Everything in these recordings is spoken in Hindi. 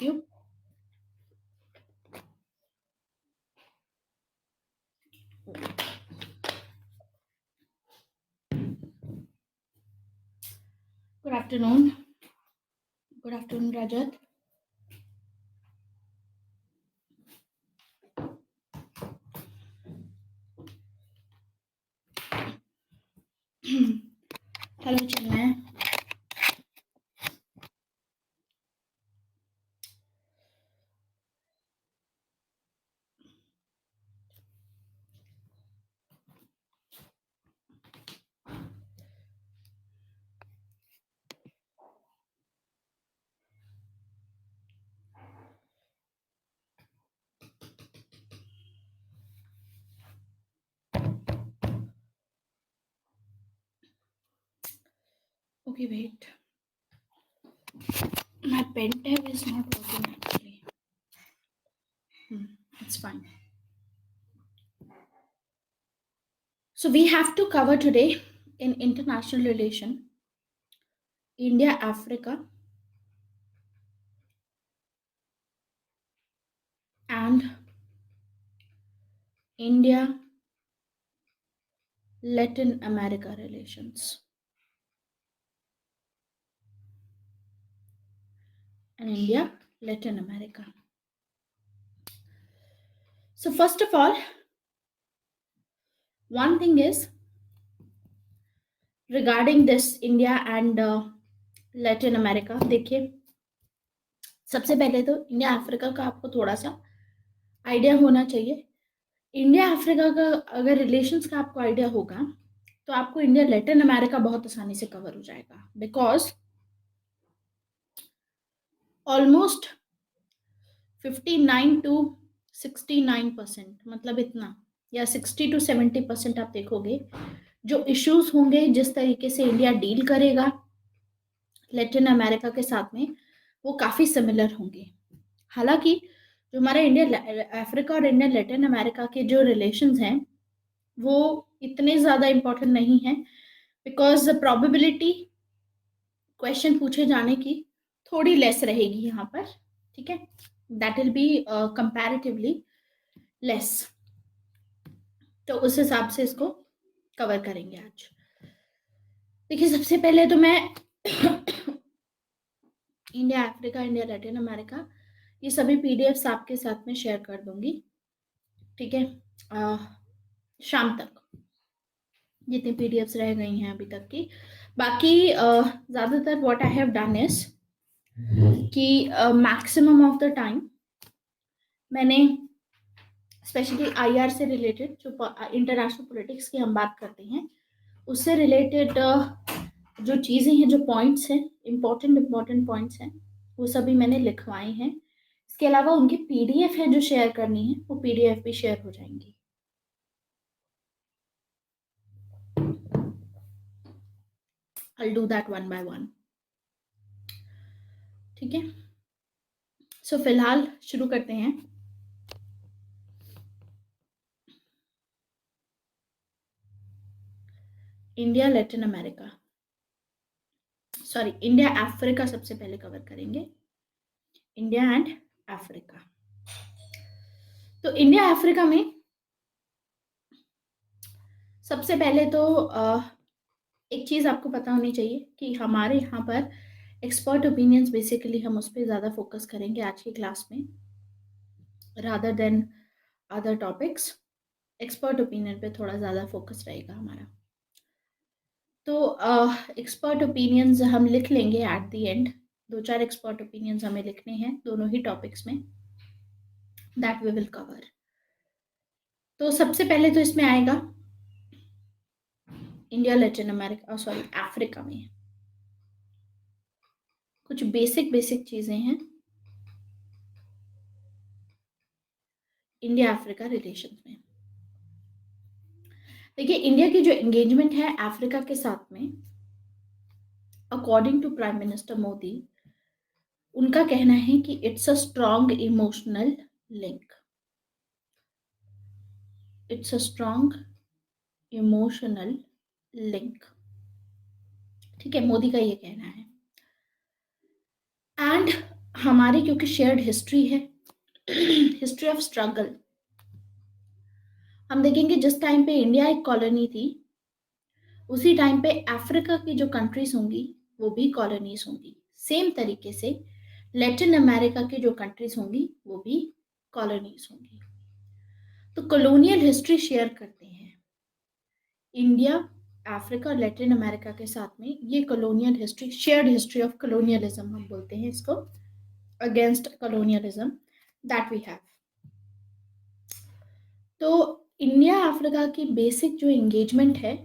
you. Good afternoon. Good afternoon, Rajat. Hello, Chinmay. Okay, wait. My pen tab is not working actually. It's fine. So we have to cover today in international relation India, Africa, and India, Latin America relations. And India, Latin America. So first of all, one thing is regarding this India and Latin America. देखिए, सबसे पहले तो इंडिया अफ्रीका का आपको थोड़ा सा आइडिया होना चाहिए। इंडिया अफ्रीका का अगर रिलेशंस का आपको आइडिया होगा तो आपको इंडिया लैटिन अमेरिका बहुत आसानी से कवर हो जाएगा, बिकॉज ऑलमोस्ट 59 to 69%, मतलब इतना, या 60 to 70% आप देखोगे जो इश्यूज होंगे, जिस तरीके से इंडिया डील करेगा लैटिन अमेरिका के साथ में, वो काफ़ी सिमिलर होंगे। हालांकि जो हमारा इंडिया अफ्रीका और इंडिया लैटिन अमेरिका के जो रिलेशंस हैं वो इतने ज़्यादा इम्पोर्टेंट नहीं है, बिकॉज द प्रोबेबिलिटी क्वेश्चन पूछे जाने की थोड़ी लेस रहेगी यहाँ पर, ठीक है, that will be comparatively less. तो उस हिसाब से इसको कवर करेंगे आज। देखिए, सबसे पहले तो मैं India Africa, India Latin America, ये सभी पीडीएफ्स आपके साथ में शेयर कर दूंगी, ठीक है, शाम तक जितनी पीडीएफ्स रह गई हैं अभी तक की। बाकी ज़्यादातर what I have done is कि मैक्सिमम ऑफ द टाइम मैंने स्पेशली आईआर से रिलेटेड, जो इंटरनेशनल पॉलिटिक्स की हम बात करते हैं, उससे रिलेटेड जो चीज़ें हैं, जो पॉइंट्स हैं, इम्पोर्टेंट पॉइंट्स हैं, वो सभी मैंने लिखवाए हैं। इसके अलावा उनकी पीडीएफ है जो शेयर करनी है, वो पीडीएफ भी शेयर हो जाएंगी। I'll do that one by one, ठीक है। सो फिलहाल शुरू करते हैं। India Latin America, sorry India Africa सबसे पहले कवर करेंगे, इंडिया एंड अफ्रीका। तो इंडिया अफ्रीका में सबसे पहले तो एक चीज़ आपको पता होनी चाहिए कि हमारे यहाँ पर एक्सपर्ट ओपिनियंस, बेसिकली हम उस पर ज़्यादा फोकस करेंगे आज की क्लास में, rather than other topics. Expert opinion पे थोड़ा ज़्यादा फोकस रहेगा हमारा। तो एक्सपर्ट ओपिनियंस हम लिख लेंगे at the end. 2-4 expert opinions हमें लिखने हैं दोनों ही टॉपिक्स में, दैट वी विल कवर। तो सबसे पहले तो इसमें आएगा India Latin America, sorry Africa में कुछ बेसिक चीज़ें हैं इंडिया अफ्रीका रिलेशन में। देखिए, इंडिया की जो एंगेजमेंट है अफ्रीका के साथ में, according to prime minister Modi, उनका कहना है कि it's a strong emotional link, it's a strong emotional link, ठीक है, मोदी का ये कहना है। एंड हमारी क्योंकि शेयर्ड हिस्ट्री है, हिस्ट्री ऑफ स्ट्रगल, हम देखेंगे जिस टाइम पे इंडिया एक कॉलोनी थी, उसी टाइम पे अफ्रीका की जो कंट्रीज होंगी वो भी कॉलोनीज होंगी। सेम तरीके से लैटिन अमेरिका की जो कंट्रीज होंगी वो भी कॉलोनीज होंगी। तो कॉलोनियल हिस्ट्री शेयर करते हैं इंडिया, अफ्रीका और लैटिन अमेरिका के साथ में। ये colonial history, shared history of colonialism हम बोलते हैं इसको, against colonialism that we have. तो इंडिया अफ्रीका की बेसिक जो एंगेजमेंट है,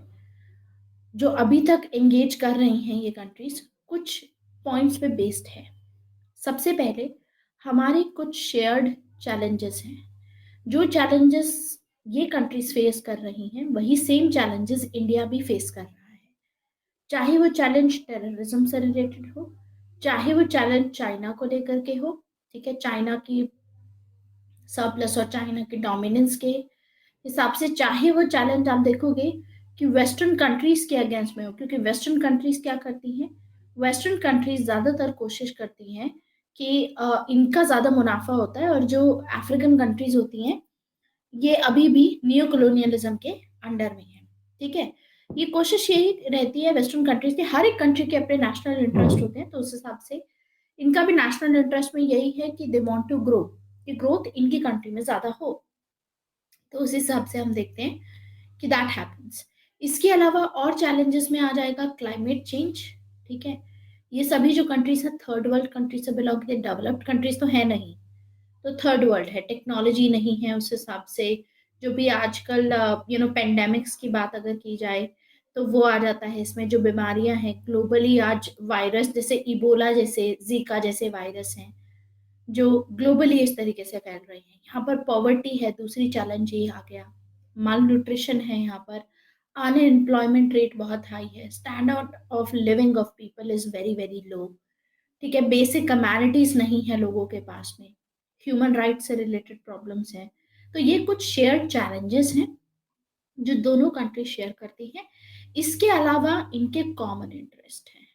जो अभी तक एंगेज कर रही हैं ये कंट्रीज, कुछ पॉइंट्स पे बेस्ड है। सबसे पहले हमारे कुछ शेयर्ड चैलेंजेस हैं। जो चैलेंजेस ये कंट्रीज फेस कर रही हैं वही सेम चैलेंजेस इंडिया भी फेस कर रहा है। चाहे वो चैलेंज टेररिज्म से रिलेटेड हो, चाहे वो चैलेंज चाइना को लेकर के हो, ठीक है, चाइना की सरप्लस और चाइना की डोमिनेंस के हिसाब से, चाहे वो चैलेंज आप देखोगे कि वेस्टर्न कंट्रीज के अगेंस्ट में हो, क्योंकि वेस्टर्न कंट्रीज क्या करती हैं, वेस्टर्न कंट्रीज ज्यादातर कोशिश करती हैं कि इनका ज्यादा मुनाफा होता है, और जो अफ्रीकन कंट्रीज होती हैं ये अभी भी नियो कॉलोनियलिज्म के अंडर में है। ठीक है, ये कोशिश यही रहती है वेस्टर्न कंट्रीज की, हर एक कंट्री के अपने नेशनल इंटरेस्ट होते हैं, तो उस हिसाब से इनका भी नेशनल इंटरेस्ट में यही है कि दे वांट टू ग्रो, कि ग्रोथ इनकी कंट्री में ज्यादा हो। तो उस हिसाब से हम देखते हैं कि दैट हैपेंस। इसके अलावा और चैलेंजेस में आ जाएगा क्लाइमेट चेंज। ठीक है, ये सभी जो कंट्रीज है थर्ड वर्ल्ड कंट्री से बिलोंग करते, डेवलप्ड कंट्रीज तो है नहीं, तो थर्ड वर्ल्ड है, टेक्नोलॉजी नहीं है उस हिसाब से। जो भी आजकल पेंडेमिक्स की बात अगर की जाए तो वो आ जाता है इसमें। जो बीमारियां हैं ग्लोबली आज, वायरस जैसे इबोला जैसे, जीका जैसे वायरस हैं जो ग्लोबली इस तरीके से फैल रही हैं। यहाँ पर पॉवर्टी है, दूसरी चैलेंज ये आ गया, माल न्यूट्रिशन है यहाँ पर, अनएम्प्लॉयमेंट रेट बहुत हाई है, standard of living of people is very very low. ठीक है, बेसिक कम्युनिटीज नहीं है लोगों के पास में, ह्यूमन राइट से रिलेटेड प्रॉब्लम्स हैं। तो ये कुछ शेयर्ड चैलेंजेस हैं जो दोनों कंट्री शेयर करती हैं। इसके अलावा इनके कॉमन इंटरेस्ट है,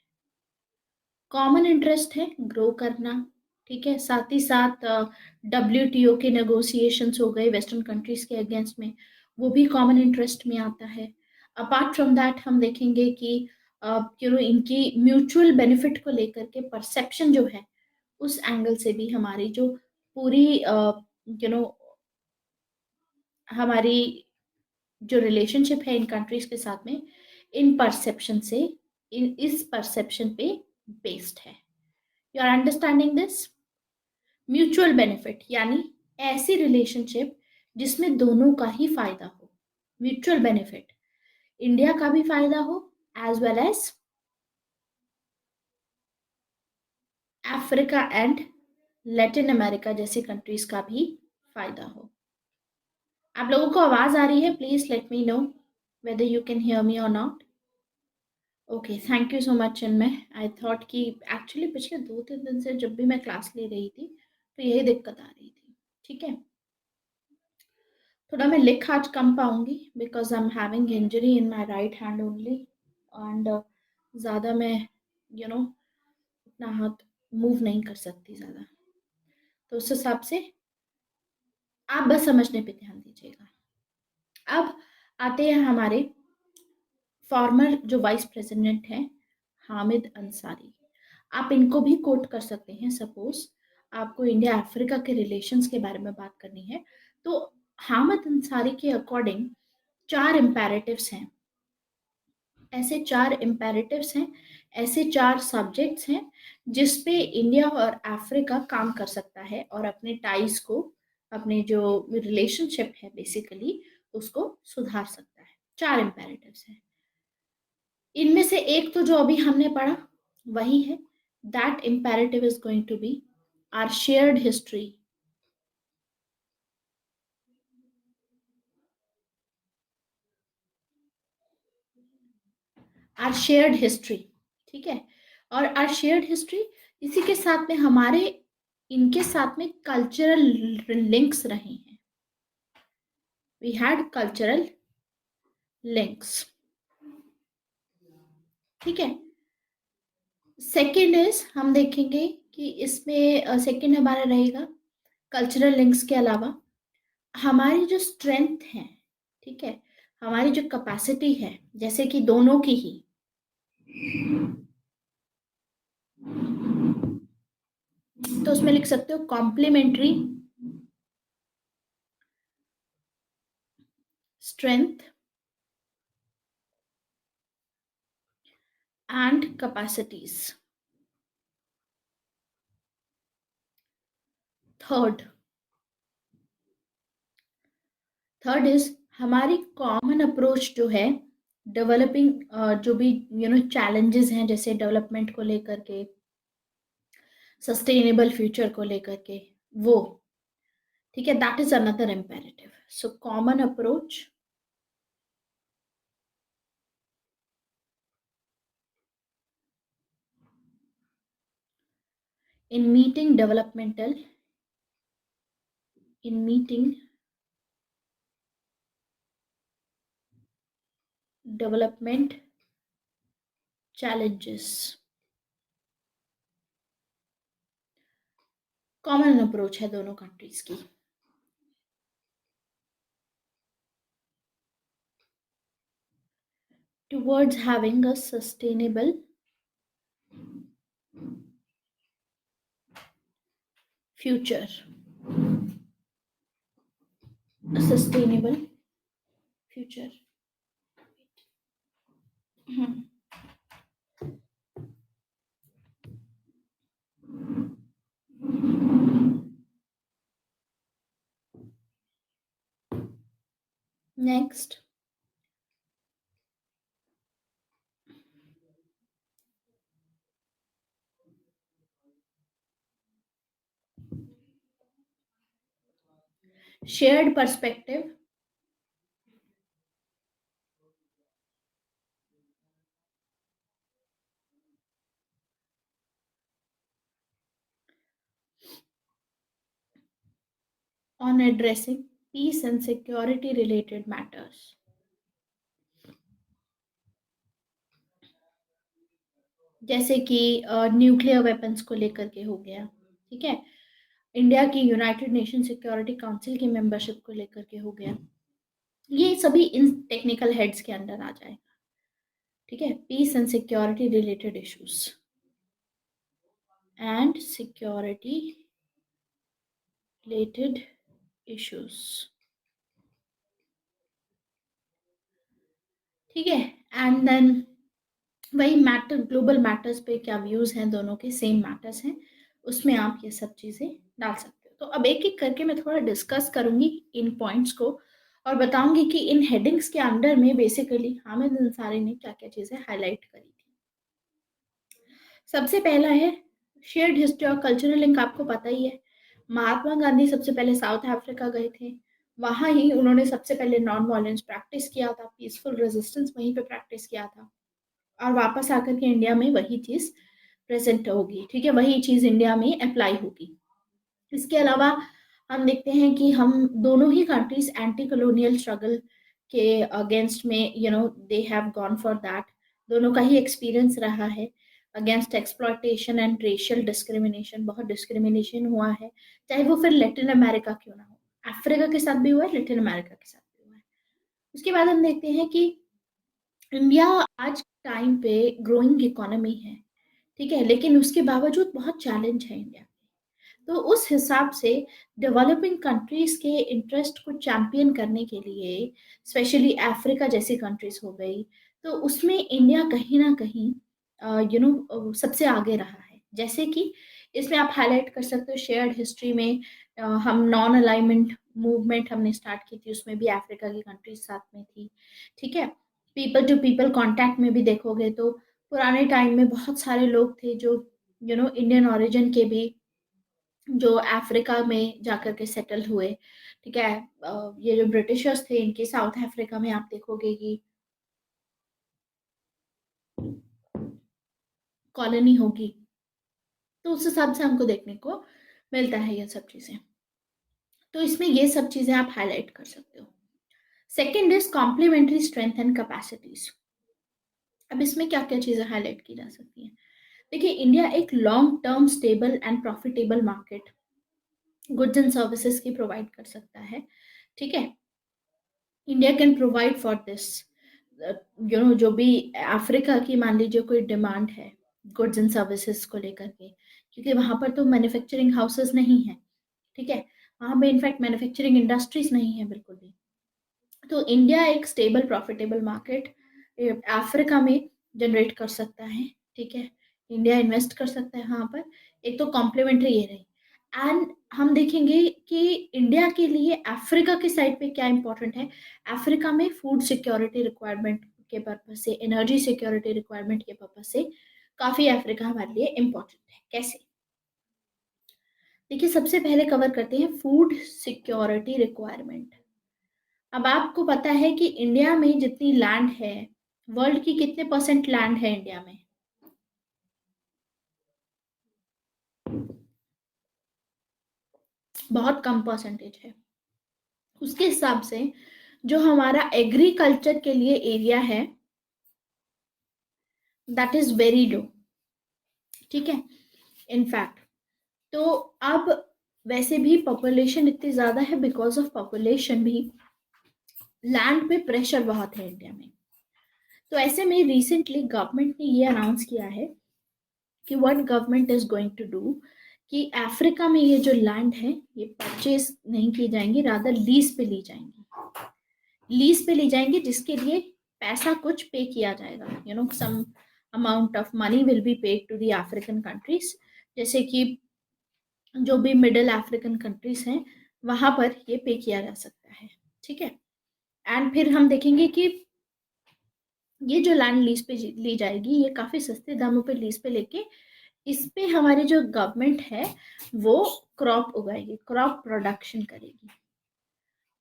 कॉमन इंटरेस्ट है ग्रो करना। ठीक है, साथ ही साथ WTO के नेगोशिएशंस हो गए वेस्टर्न कंट्रीज के अगेंस्ट में, वो भी कॉमन इंटरेस्ट में आता है। अपार्ट फ्रॉम दैट हम देखेंगे कि इनकी म्यूचुअल बेनिफिट को लेकर के परसेप्शन जो है, उस एंगल से भी हमारी जो पूरी हमारी जो रिलेशनशिप है इन कंट्रीज के साथ में, इन परसेप्शन से, इस परसेप्शन पे बेस्ड है। You are understanding this? Mutual benefit यानी ऐसी रिलेशनशिप जिसमें दोनों का ही फायदा हो। म्यूचुअल बेनिफिट, इंडिया का भी फायदा हो as well as Africa and Latin America जैसी कंट्रीज का भी फायदा हो। आप लोगों को आवाज आ रही है? Please let me know whether you can hear me or not. Okay, thank you so much Chinmay. I thought कि एक्चुअली पिछले 2-3 दिन से जब भी मैं क्लास ले रही थी तो यही दिक्कत आ रही थी। ठीक है, थोड़ा मैं लिख आज कम पाऊंगी because I am having injury in my right hand only, and ज़्यादा मैं अपना हाथ मूव नहीं कर सकती ज़्यादा, तो उस हिसाब से आप बस समझने पे ध्यान दीजिएगा। अब आते हैं हमारे फॉर्मर जो वाइस प्रेसिडेंट हैं, हामिद अंसारी। आप इनको भी कोट कर सकते हैं, सपोज आपको इंडिया अफ्रीका के रिलेशंस के बारे में बात करनी है तो हामिद अंसारी के अकॉर्डिंग 4 इम्पेरेटिव्स हैं, ऐसे 4 इम्पेरेटिव्स हैं, ऐसे 4 सब्जेक्ट्स हैं जिस पे इंडिया और अफ्रीका काम कर सकता है और अपने टाइज को, अपने जो रिलेशनशिप है बेसिकली, उसको सुधार सकता है। 4 इम्पेरेटिव्स हैं। इनमें से एक तो जो अभी हमने पढ़ा वही है, that imperative is going to be our shared history. Our shared history, ठीक है, और आर शेयर्ड हिस्ट्री, इसी के साथ में हमारे इनके साथ में कल्चरल लिंक्स रहे हैं। We had cultural links. ठीक है, सेकेंड इज हम देखेंगे कि इसमें सेकंड हमारा रहेगा कल्चरल लिंक्स के अलावा हमारी जो स्ट्रेंथ है, ठीक है, हमारी जो कैपेसिटी है, जैसे कि दोनों की ही, तो उसमें लिख सकते हो complementary strength and capacities. Third third is हमारी कॉमन अप्रोच जो है डेवलपिंग, जो भी चैलेंजेस हैं जैसे डेवलपमेंट को लेकर के, सस्टेनेबल फ्यूचर को लेकर के, वो, ठीक है, that is another imperative. So common approach in meeting developmental in meeting development challenges। Common approach है दोनों कंट्रीज की towards having a sustainable future, a sustainable future। Next, shared perspective on addressing peace and security related matters। जैसे कि न्यूक्लियर वेपन्स को लेकर के हो गया, ठीक है, इंडिया की यूनाइटेड नेशन सिक्योरिटी काउंसिल की मेंबरशिप को लेकर के हो गया, ये सभी इन टेक्निकल हेड्स के अंडर आ जाएगा, ठीक है, peace and security related issues and security related issues, ठीक है। एंड देन वही मैटर, ग्लोबल मैटर्स पे क्या व्यूज हैं, दोनों के सेम मैटर्स हैं, उसमें आप ये सब चीजें डाल सकते हो। तो अब एक एक करके मैं थोड़ा डिस्कस करूंगी इन पॉइंट्स को और बताऊंगी कि इन हेडिंग्स के अंडर में बेसिकली हामिद अंसारी ने क्या क्या चीजें हाईलाइट करी थी। सबसे पहला है शेयर्ड हिस्ट्री और कल्चरल लिंक। आपको पता ही है, महात्मा गांधी सबसे पहले साउथ अफ्रीका गए थे, वहां ही उन्होंने सबसे पहले नॉन वायलेंस प्रैक्टिस किया था, पीसफुल रेजिस्टेंस वहीं पे प्रैक्टिस किया था, और वापस आकर के इंडिया में वही चीज प्रेजेंट होगी, ठीक है, वही चीज इंडिया में अप्लाई होगी। इसके अलावा हम देखते हैं कि हम दोनों ही कंट्रीज एंटी कॉलोनियल स्ट्रगल के अगेंस्ट में they have gone for that, दोनों का ही एक्सपीरियंस रहा है against exploitation and racial discrimination. बहुत डिस्क्रिमिनेशन हुआ है, चाहे वो फिर लैटिन अमेरिका क्यों ना हो, अफ्रीका के साथ भी हुआ है, लैटिन अमेरिका के साथ भी हुआ है। उसके बाद हम देखते हैं कि इंडिया आज टाइम पे ग्रोइंग इकोनॉमी है, ठीक है, लेकिन उसके बावजूद बहुत चैलेंज है इंडिया। तो उस हिसाब से डेवलपिंग कंट्रीज के इंटरेस्ट को चैंपियन करने के लिए, स्पेशली अफ्रीका जैसी कंट्रीज हो गई, तो उसमें इंडिया कहीं ना कहीं सबसे आगे रहा है। जैसे कि इसमें आप हाईलाइट कर सकते हो शेयर्ड हिस्ट्री में हम नॉन अलाइनमेंट मूवमेंट हमने स्टार्ट की थी, उसमें भी अफ्रीका की कंट्रीज साथ में थी, ठीक है। पीपल टू पीपल कांटेक्ट में भी देखोगे तो पुराने टाइम में बहुत सारे लोग थे जो इंडियन ओरिजिन के भी, जो अफ्रीका में जाकर के सेटल हुए, ठीक है। ये जो ब्रिटिशर्स थे इनके साउथ अफ्रीका में आप देखोगे कि कॉलोनी होगी, तो उस हिसाब से हमको देखने को मिलता है ये सब चीजें। तो इसमें ये सब चीजें आप हाईलाइट कर सकते हो। Second is complementary strength and capacities. अब इसमें क्या क्या चीजें हाईलाइट की जा सकती हैं। देखिए, इंडिया एक long term stable and profitable market goods and services की प्रोवाइड कर सकता है, ठीक है। India can provide for this, जो भी अफ्रीका की मान लीजिए कोई डिमांड है गुड्स एंड सर्विसेज को लेकर के, क्योंकि वहां पर तो मैन्युफैक्चरिंग हाउसेस नहीं है, ठीक है। वहां पे इनफैक्ट मैन्युफैक्चरिंग इंडस्ट्रीज नहीं है बिल्कुल भी। तो इंडिया एक स्टेबल प्रॉफिटेबल मार्केट अफ्रीका में जनरेट कर सकता है, ठीक है। इंडिया इन्वेस्ट कर सकता है वहाँ पर। एक तो कॉम्प्लीमेंट्री ये रही। एंड हम देखेंगे कि इंडिया के लिए अफ्रीका की साइड पे क्या इंपॉर्टेंट है। अफ्रीका में फूड सिक्योरिटी रिक्वायरमेंट के पर्पज से, एनर्जी सिक्योरिटी रिक्वायरमेंट के पर्पज से काफ़ी अफ्रीका हमारे लिए इम्पोर्टेंट है। कैसे? देखिए, सबसे पहले कवर करते हैं फूड सिक्योरिटी रिक्वायरमेंट। अब आपको पता है कि इंडिया में जितनी लैंड है, वर्ल्ड की कितने परसेंट लैंड है इंडिया में? बहुत कम परसेंटेज है। उसके हिसाब से जो हमारा एग्रीकल्चर के लिए एरिया है, दैट इज वेरी लो, ठीक है। इनफैक्ट तो अब वैसे भी पॉपुलेशन इतनी ज्यादा है, बिकॉज ऑफ पॉपुलेशन भी लैंड पे प्रेशर बहुत है इंडिया में। तो ऐसे में रिसेंटली गवर्नमेंट ने ये अनाउंस किया है कि what government is going to do, कि अफ्रीका में ये जो लैंड है ये परचेज नहीं की जाएंगी, रादर लीज पे ली जाएंगी। लीज पे ली जाएंगी, जिसके लिए पैसा कुछ पे किया जाएगा, some amount of money will be paid to the African countries. जैसे कि जो भी मिडिल अफ्रीकन कंट्रीज हैं वहां पर ये पे किया जा सकता है, ठीक है। एंड फिर हम देखेंगे कि ये जो लैंड लीज पे ली जाएगी, ये काफी सस्ते दामों पे लीज पे लेके इस पे हमारी जो गवर्नमेंट है वो क्रॉप उगाएगी, क्रॉप प्रोडक्शन करेगी।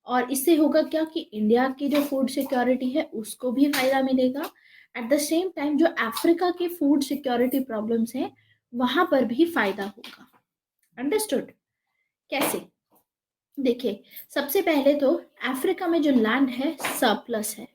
और इससे होगा क्या कि इंडिया की जो फूड सिक्योरिटी है उसको भी फायदा मिलेगा। एट द सेम टाइम जो अफ्रीका की फूड सिक्योरिटी प्रॉब्लम्स हैं वहां पर भी फायदा होगा। अंडरस्टूड? कैसे? देखिए, सबसे पहले तो अफ्रीका में जो लैंड है सरप्लस है।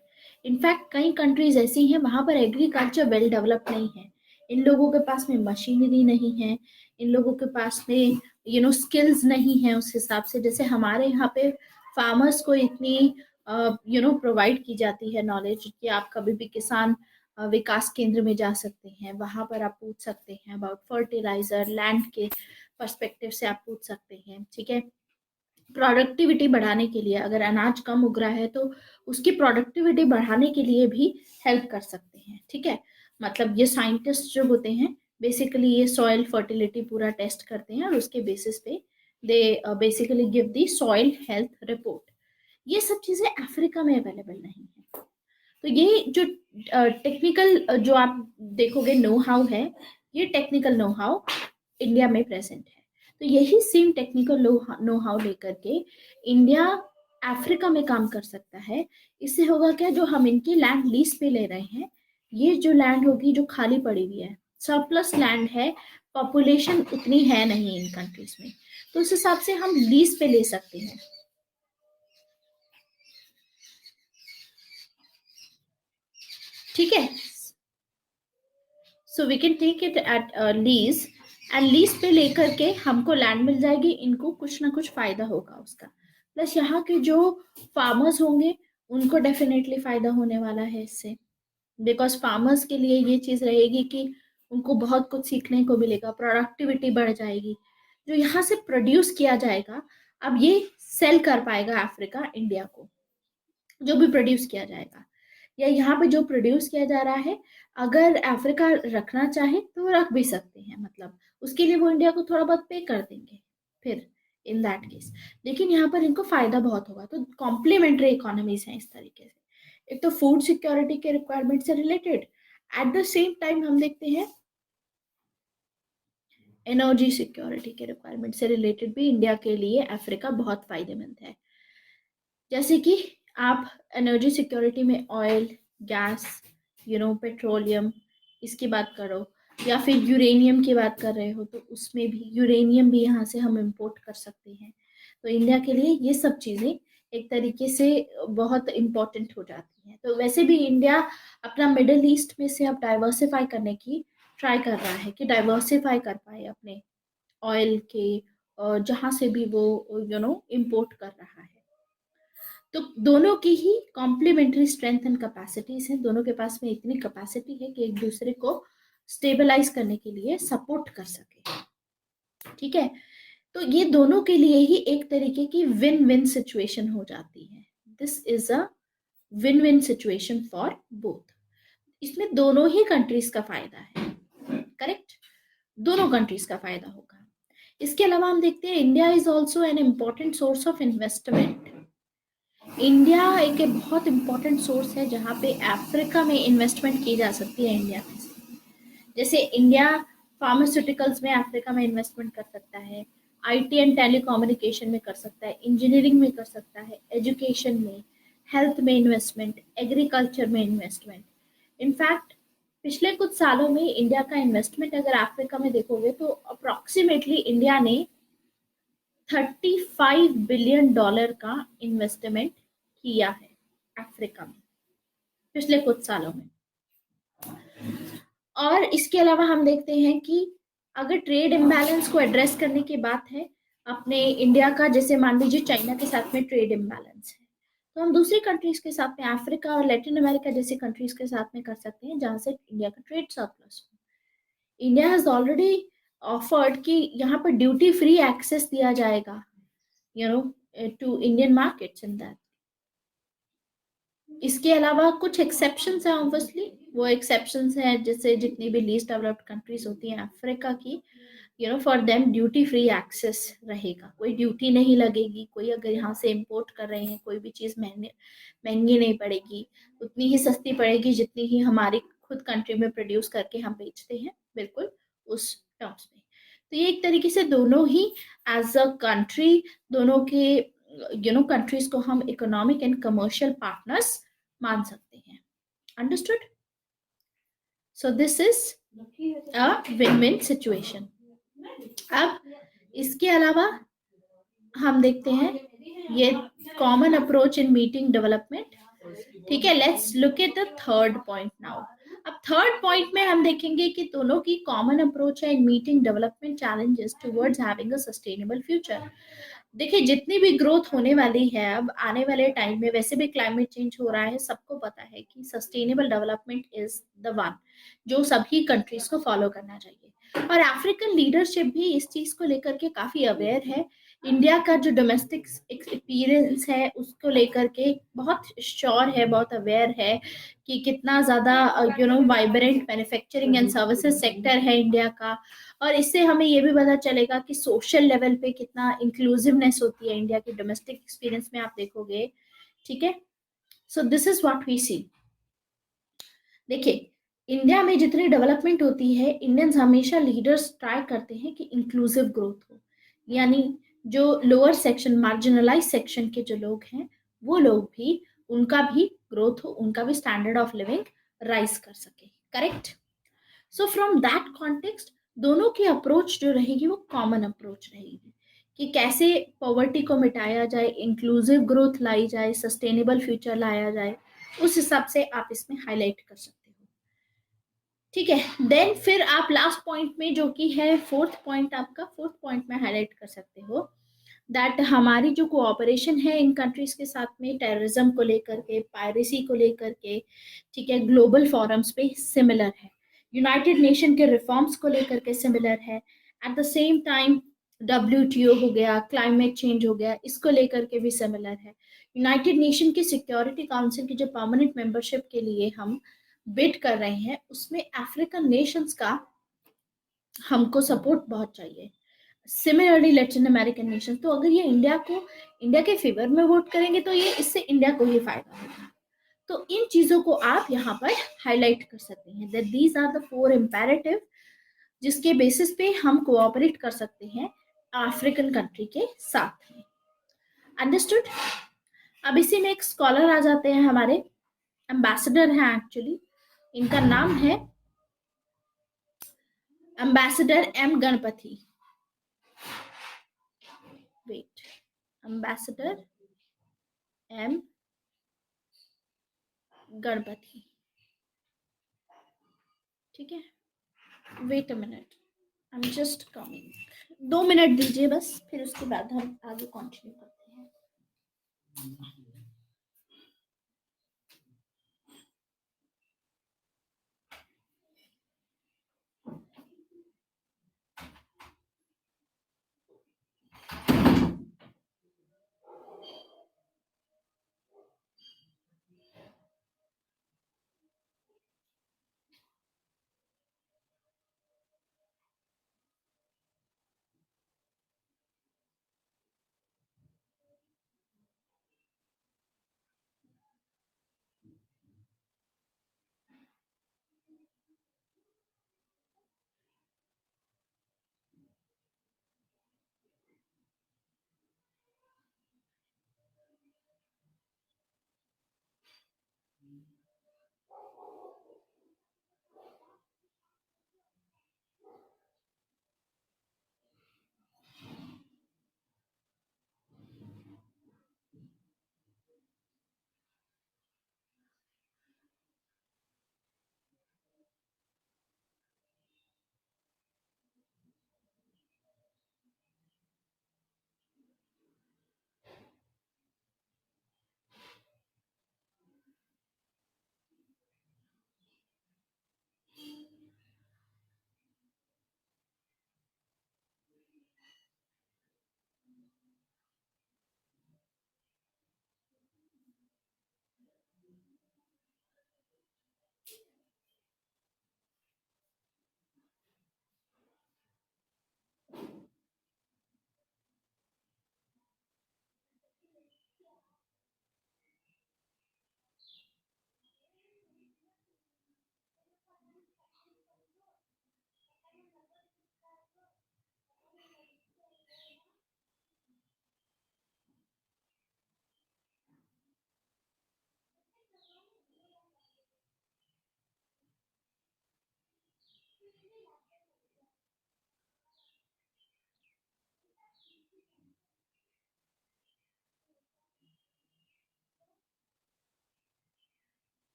इनफैक्ट कई कंट्रीज ऐसी हैं वहां पर एग्रीकल्चर वेल डेवलप नहीं है। इन लोगों के पास में मशीनरी नहीं है, इन लोगों के पास में स्किल्स नहीं है उस हिसाब से, जैसे हमारे यहाँ पे फार्मर्स को इतनी प्रोवाइड की जाती है नॉलेज कि आप कभी भी किसान विकास केंद्र में जा सकते हैं, वहां पर आप पूछ सकते हैं अबाउट फर्टिलाइजर, लैंड के पर्सपेक्टिव से आप पूछ सकते हैं, ठीक है। प्रोडक्टिविटी बढ़ाने के लिए, अगर अनाज कम उग रहा है तो उसकी प्रोडक्टिविटी बढ़ाने के लिए भी हेल्प कर सकते हैं, ठीक है। मतलब ये साइंटिस्ट जो होते हैं बेसिकली ये सॉइल फर्टिलिटी पूरा टेस्ट करते हैं और उसके बेसिस पे they basically give the soil health report. ये सब चीजें अफ्रीका में अवेलेबल नहीं है। तो ये जो टेक्निकल जो आप देखोगे नो हाउ है, ये टेक्निकल नो हाउ इंडिया में प्रेजेंट है। तो यही सेम टेक्निकल नो हाउ लेकर के इंडिया अफ्रीका में काम कर सकता है। इससे होगा क्या, जो हम इनकी लैंड लीज पे ले रहे हैं, ये जो लैंड होगी जो खाली पड़ी हुई है, सरप्लस लैंड है, पॉपुलेशन उतनी है नहीं इन कंट्रीज में, तो उस हिसाब से हम लीज पे ले सकते हैं, ठीक है। So we can take it at lease, and lease पे लेकर के हमको लैंड मिल जाएगी, इनको कुछ ना कुछ फायदा होगा उसका। प्लस यहाँ के जो फार्मर्स होंगे उनको डेफिनेटली फायदा होने वाला है इससे, बिकॉज फार्मर्स के लिए ये चीज रहेगी कि उनको बहुत कुछ सीखने को मिलेगा, प्रोडक्टिविटी बढ़ जाएगी। जो यहाँ से प्रोड्यूस किया जाएगा, अब ये सेल कर पाएगा अफ्रीका इंडिया को, जो भी प्रोड्यूस किया जाएगा, या यहाँ पे जो प्रोड्यूस किया जा रहा है, अगर अफ्रीका रखना चाहे तो रख भी सकते हैं, मतलब उसके लिए वो इंडिया को थोड़ा बहुत पे कर देंगे फिर इन दैट केस। लेकिन यहाँ पर इनको फायदा बहुत होगा। तो कॉम्प्लीमेंट्री इकोनॉमीज हैं इस तरीके से, एक तो फूड सिक्योरिटी के रिक्वायरमेंट से related, at the same time हम देखते हैं एनर्जी सिक्योरिटी के रिक्वायरमेंट से रिलेटेड भी इंडिया के लिए अफ्रीका बहुत फायदेमंद है। जैसे कि आप एनर्जी सिक्योरिटी में ऑयल, गैस, पेट्रोलियम, इसकी बात करो, या फिर यूरेनियम की बात कर रहे हो तो उसमें भी यूरेनियम भी यहाँ से हम इंपोर्ट कर सकते हैं। तो इंडिया के लिए ये सब चीज़ें एक तरीके से बहुत इम्पोर्टेंट हो जाती हैं। तो वैसे भी इंडिया अपना मिडिल ईस्ट में से अब डाइवर्सिफाई करने की ट्राई कर रहा है कि डाइवर्सिफाई कर पाए अपने ऑयल के जहां से भी वो इंपोर्ट कर रहा है। तो दोनों की ही कॉम्प्लीमेंट्री स्ट्रेंथ एंड कैपेसिटीज हैं, दोनों के पास में इतनी कैपेसिटी है कि एक दूसरे को स्टेबलाइज करने के लिए सपोर्ट कर सके। ठीक है, तो ये दोनों के लिए ही एक तरीके की विन विन सिचुएशन हो जाती है। This is a win win situation for both. इसमें दोनों ही कंट्रीज का फायदा है, करेक्ट, दोनों कंट्रीज का फायदा होगा। इसके अलावा हम देखते हैं India is also an important source of investment. India एक बहुत इंपॉर्टेंट सोर्स है जहाँ पे अफ्रीका में इन्वेस्टमेंट की जा सकती है इंडिया में से। जैसे इंडिया फार्मास्यूटिकल्स में अफ्रीका में इन्वेस्टमेंट कर सकता है, आईटी एंड टेलीकम्युनिकेशन में कर सकता है, इंजीनियरिंग में कर सकता है, एजुकेशन में, हेल्थ में इन्वेस्टमेंट, एग्रीकल्चर में इन्वेस्टमेंट। इनफैक्ट पिछले कुछ सालों में इंडिया का इन्वेस्टमेंट अगर अफ्रीका में देखोगे तो अप्रोक्सीमेटली इंडिया ने $35 बिलियन का इन्वेस्टमेंट किया है अफ्रीका में पिछले कुछ सालों में। और इसके अलावा हम देखते हैं कि अगर ट्रेड इम्बैलेंस को एड्रेस करने की बात है अपने इंडिया का, जैसे मान लीजिए चाइना के साथ में ट्रेड इम्बैलेंस है, तो हम दूसरी कंट्रीज के साथ में अफ्रीका और लैटिन अमेरिका जैसी कंट्रीज के साथ में कर सकते हैं जहां से इंडिया का ट्रेड सरप्लस हो। इंडिया हैज ऑलरेडी ऑफर्ड कि यहाँ पर ड्यूटी फ्री एक्सेस दिया जाएगा to Indian markets in that. इसके अलावा कुछ एक्सेप्शंस हैं ऑब्वियसली, वो एक्सेप्शंस हैं जैसे जितनी भी लीस्ट डेवलप्ड कंट्रीज होती हैं अफ्रीका की, for them duty free access रहेगा, कोई ड्यूटी नहीं लगेगी, कोई अगर यहाँ से इंपोर्ट कर रहे हैं कोई भी चीज़ महंगी नहीं पड़ेगी, उतनी ही सस्ती पड़ेगी जितनी ही हमारी खुद कंट्री में प्रोड्यूस करके हम बेचते हैं, बिल्कुल उस टर्म्स में। तो ये एक तरीके से दोनों ही एज अ कंट्री, दोनों के कंट्रीज को हम इकोनॉमिक एंड कमर्शियल पार्टनर्स मान सकते हैं। Understood? So this is a win win situation. अब इसके अलावा हम देखते हैं ये common approach in meeting development. ठीक है, let's look at the third point now. अब थर्ड पॉइंट में हम देखेंगे कि दोनों की कॉमन अप्रोच है in meeting development challenges towards having a sustainable future. देखिए जितनी भी ग्रोथ होने वाली है अब आने वाले टाइम में, वैसे भी क्लाइमेट चेंज हो रहा है, सबको पता है कि sustainable development is the one जो सभी कंट्रीज को फॉलो करना चाहिए। और अफ्रीकन लीडरशिप भी इस चीज को लेकर के काफी अवेयर है। इंडिया का जो डोमेस्टिक एक्सपीरियंस है उसको लेकर के बहुत श्योर है, बहुत अवेयर है कि कितना ज्यादा vibrant manufacturing and services sector है इंडिया का। और इससे हमें ये भी पता चलेगा कि सोशल लेवल पे कितना इंक्लूसिवनेस होती है इंडिया के डोमेस्टिक एक्सपीरियंस में, आप देखोगे। ठीक है, so this is what we see. देखिए इंडिया में जितनी डेवलपमेंट होती है, इंडियंस हमेशा लीडर्स ट्राई करते हैं कि इंक्लूसिव ग्रोथ हो, यानी जो लोअर सेक्शन, मार्जिनलाइज सेक्शन के जो लोग हैं वो लोग भी, उनका भी ग्रोथ हो, उनका भी स्टैंडर्ड ऑफ लिविंग राइज कर सके। Correct? So from that context दोनों की अप्रोच जो रहेगी वो कॉमन अप्रोच रहेगी कि कैसे पॉवर्टी को मिटाया जाए, इंक्लूसिव ग्रोथ लाई जाए, सस्टेनेबल फ्यूचर लाया जाए, उस हिसाब से आप इसमें हाईलाइट कर सकते हो। ठीक है, देन फिर आप लास्ट पॉइंट में जो कि है फोर्थ पॉइंट, आपका फोर्थ पॉइंट में हाईलाइट कर सकते हो दैट हमारी जो कोऑपरेशन है इन कंट्रीज के साथ में टेररिज्म को लेकर के, पायरेसी को लेकर के, ठीक है, ग्लोबल फॉरम्स पे सिमिलर है, यूनाइटेड नेशन के रिफॉर्म्स को लेकर के सिमिलर है, at the same time WTO हो गया, क्लाइमेट चेंज हो गया, इसको लेकर के भी सिमिलर है। यूनाइटेड नेशन की सिक्योरिटी काउंसिल की जो परमानेंट मेंबरशिप के लिए हम बिड कर रहे हैं उसमें अफ्रीकन नेशंस का हमको सपोर्ट बहुत चाहिए, सिमिलरली लैटिन अमेरिकन नेशन। तो अगर ये इंडिया के फेवर में वोट करेंगे तो ये इससे इंडिया को ही फायदा होगा। तो इन चीजों को आप यहाँ पर हाईलाइट कर सकते हैं that these are the 4 imperative जिसके बेसिस पे हम कोऑपरेट कर सकते हैं अफ्रीकन कंट्री के साथ में। अंडरस्टूड? अब इसी में एक स्कॉलर आ जाते हैं, हमारे एम्बेसडर हैं एक्चुअली, इनका नाम है ambassador M Ganapathi. Wait, ambassador M Ganapathi. ठीक है, wait a minute, I am just coming. 2 minute दीजिए बस, फिर उसके बाद हम आगे कंटिन्यू करते हैं।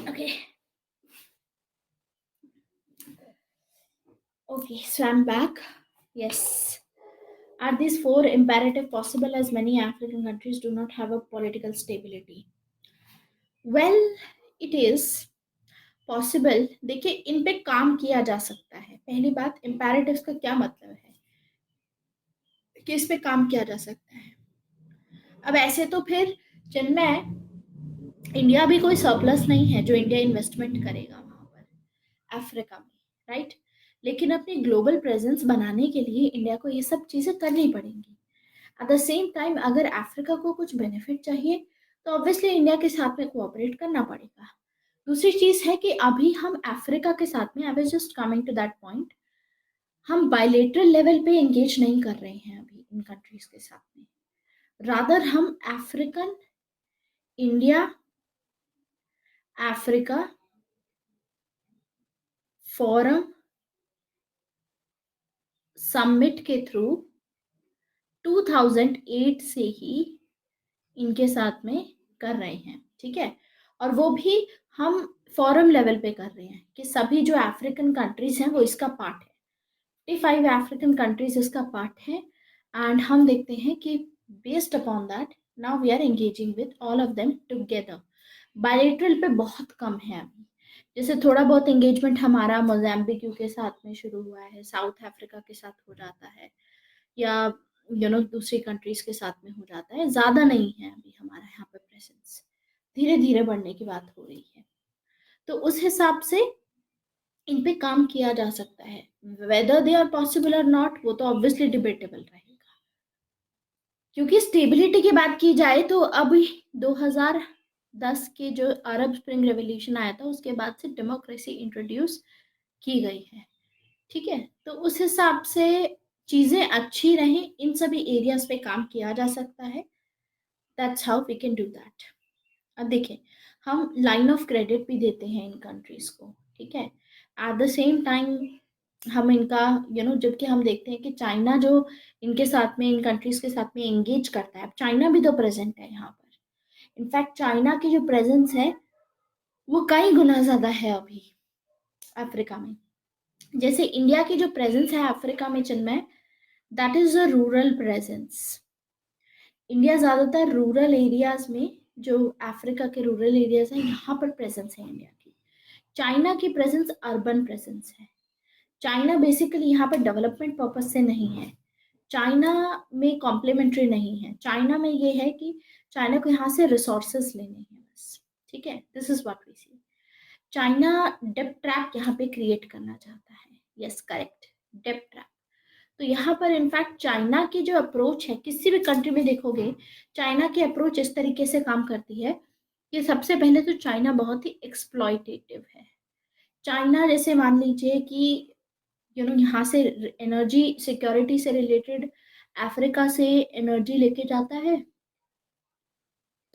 Okay. Okay, so I'm back. Yes. Are these four imperative possible as many African countries do not have a political stability? Well, it is possible. देखिए, इन पे काम किया जा सकता है। पहली बात, इम्पेरेटिव्स का क्या मतलब है कि इस पे काम किया जा सकता है। अब ऐसे तो फिर चिन्मय, इंडिया भी कोई सरप्लस नहीं है जो इंडिया इन्वेस्टमेंट करेगा वहां पर अफ्रीका में, राइट। लेकिन अपनी ग्लोबल प्रेजेंस बनाने के लिए इंडिया को ये सब चीजें करनी पड़ेंगी। एट द सेम टाइम अगर अफ्रीका को कुछ बेनिफिट चाहिए तो ऑब्वियसली इंडिया के साथ में कोऑपरेट करना पड़ेगा। दूसरी चीज है कि अभी हम अफ्रीका के साथ में, I was just coming to that point, हम बायलेटरल लेवल पे एंगेज नहीं कर रहे हैं अभी इन कंट्रीज के साथ में। रादर हम African India Africa forum summit के थ्रू 2008 से ही इनके साथ में कर रहे हैं, ठीक है। और वो भी हम फोरम लेवल पे कर रहे हैं कि सभी जो अफ्रीकन कंट्रीज हैं वो इसका पार्ट है। 55 अफ्रीकन कंट्रीज इसका पार्ट है। एंड हम देखते हैं कि based upon that now we are engaging with all of them together. Bilateral पे बहुत कम है अभी। जैसे थोड़ा बहुत एंगेजमेंट हमारा मोज़ाम्बिक के साथ में शुरू हुआ है, साउथ अफ्रीका के साथ हो जाता है, या दूसरी कंट्रीज के साथ में हो जाता है, ज़्यादा नहीं है अभी हमारा यहाँ पे प्रेजेंस, धीरे धीरे बढ़ने की बात हो रही है। तो उस हिसाब से इन पे काम किया जा सकता है। वेदर दे आर पॉसिबल और नॉट, वो तो ऑब्वियसली डिबेटेबल रहेगा, क्योंकि स्टेबिलिटी की बात की जाए तो अभी 2010 के जो अरब स्प्रिंग रेवोल्यूशन आया था उसके बाद से डेमोक्रेसी इंट्रोड्यूस की गई है, ठीक है। तो उस हिसाब से चीजें अच्छी रहें, इन सभी एरियाज पे काम किया जा सकता है। That's how we can do that. अब देखिए, हम लाइन ऑफ क्रेडिट भी देते हैं इन कंट्रीज को, ठीक है। एट द सेम टाइम हम इनका जबकि हम देखते हैं कि चाइना जो इनके साथ में, इन कंट्रीज के साथ में एंगेज करता है, अब चाइना भी तो प्रेजेंट है यहाँ पर। इनफैक्ट चाइना की जो प्रेजेंस है वो कई गुना ज्यादा है अभी अफ्रीका में। जैसे इंडिया की जो प्रेजेंस है अफ्रीका में, Chinmay, that is a rural presence. India ज्यादातर रूरल एरियाज में, जो अफ्रीका के रूरल एरियाज हैं, यहाँ पर प्रेजेंस है इंडिया की। चाइना की प्रेजेंस अर्बन प्रेजेंस है। चाइना बेसिकली यहाँ पर डेवलपमेंट पर्पज से नहीं है, चाइना में कॉम्प्लीमेंट्री नहीं है, चाइना में ये है कि चाइना को यहाँ से रिसोर्सेस लेने हैं बस, ठीक है। This is what we see. China डेप्ट ट्रैप यहाँ पे क्रिएट करना चाहता है, यस करेक्ट, डेप्ट ट्रैप। तो यहाँ पर इनफैक्ट चाइना की जो अप्रोच है, किसी भी कंट्री में देखोगे चाइना की अप्रोच इस तरीके से काम करती है कि सबसे पहले तो चाइना बहुत ही एक्सप्लॉयटेटिव है। चाइना जैसे मान लीजिए कि यहाँ से एनर्जी सिक्योरिटी से रिलेटेड अफ्रीका से एनर्जी लेके जाता है,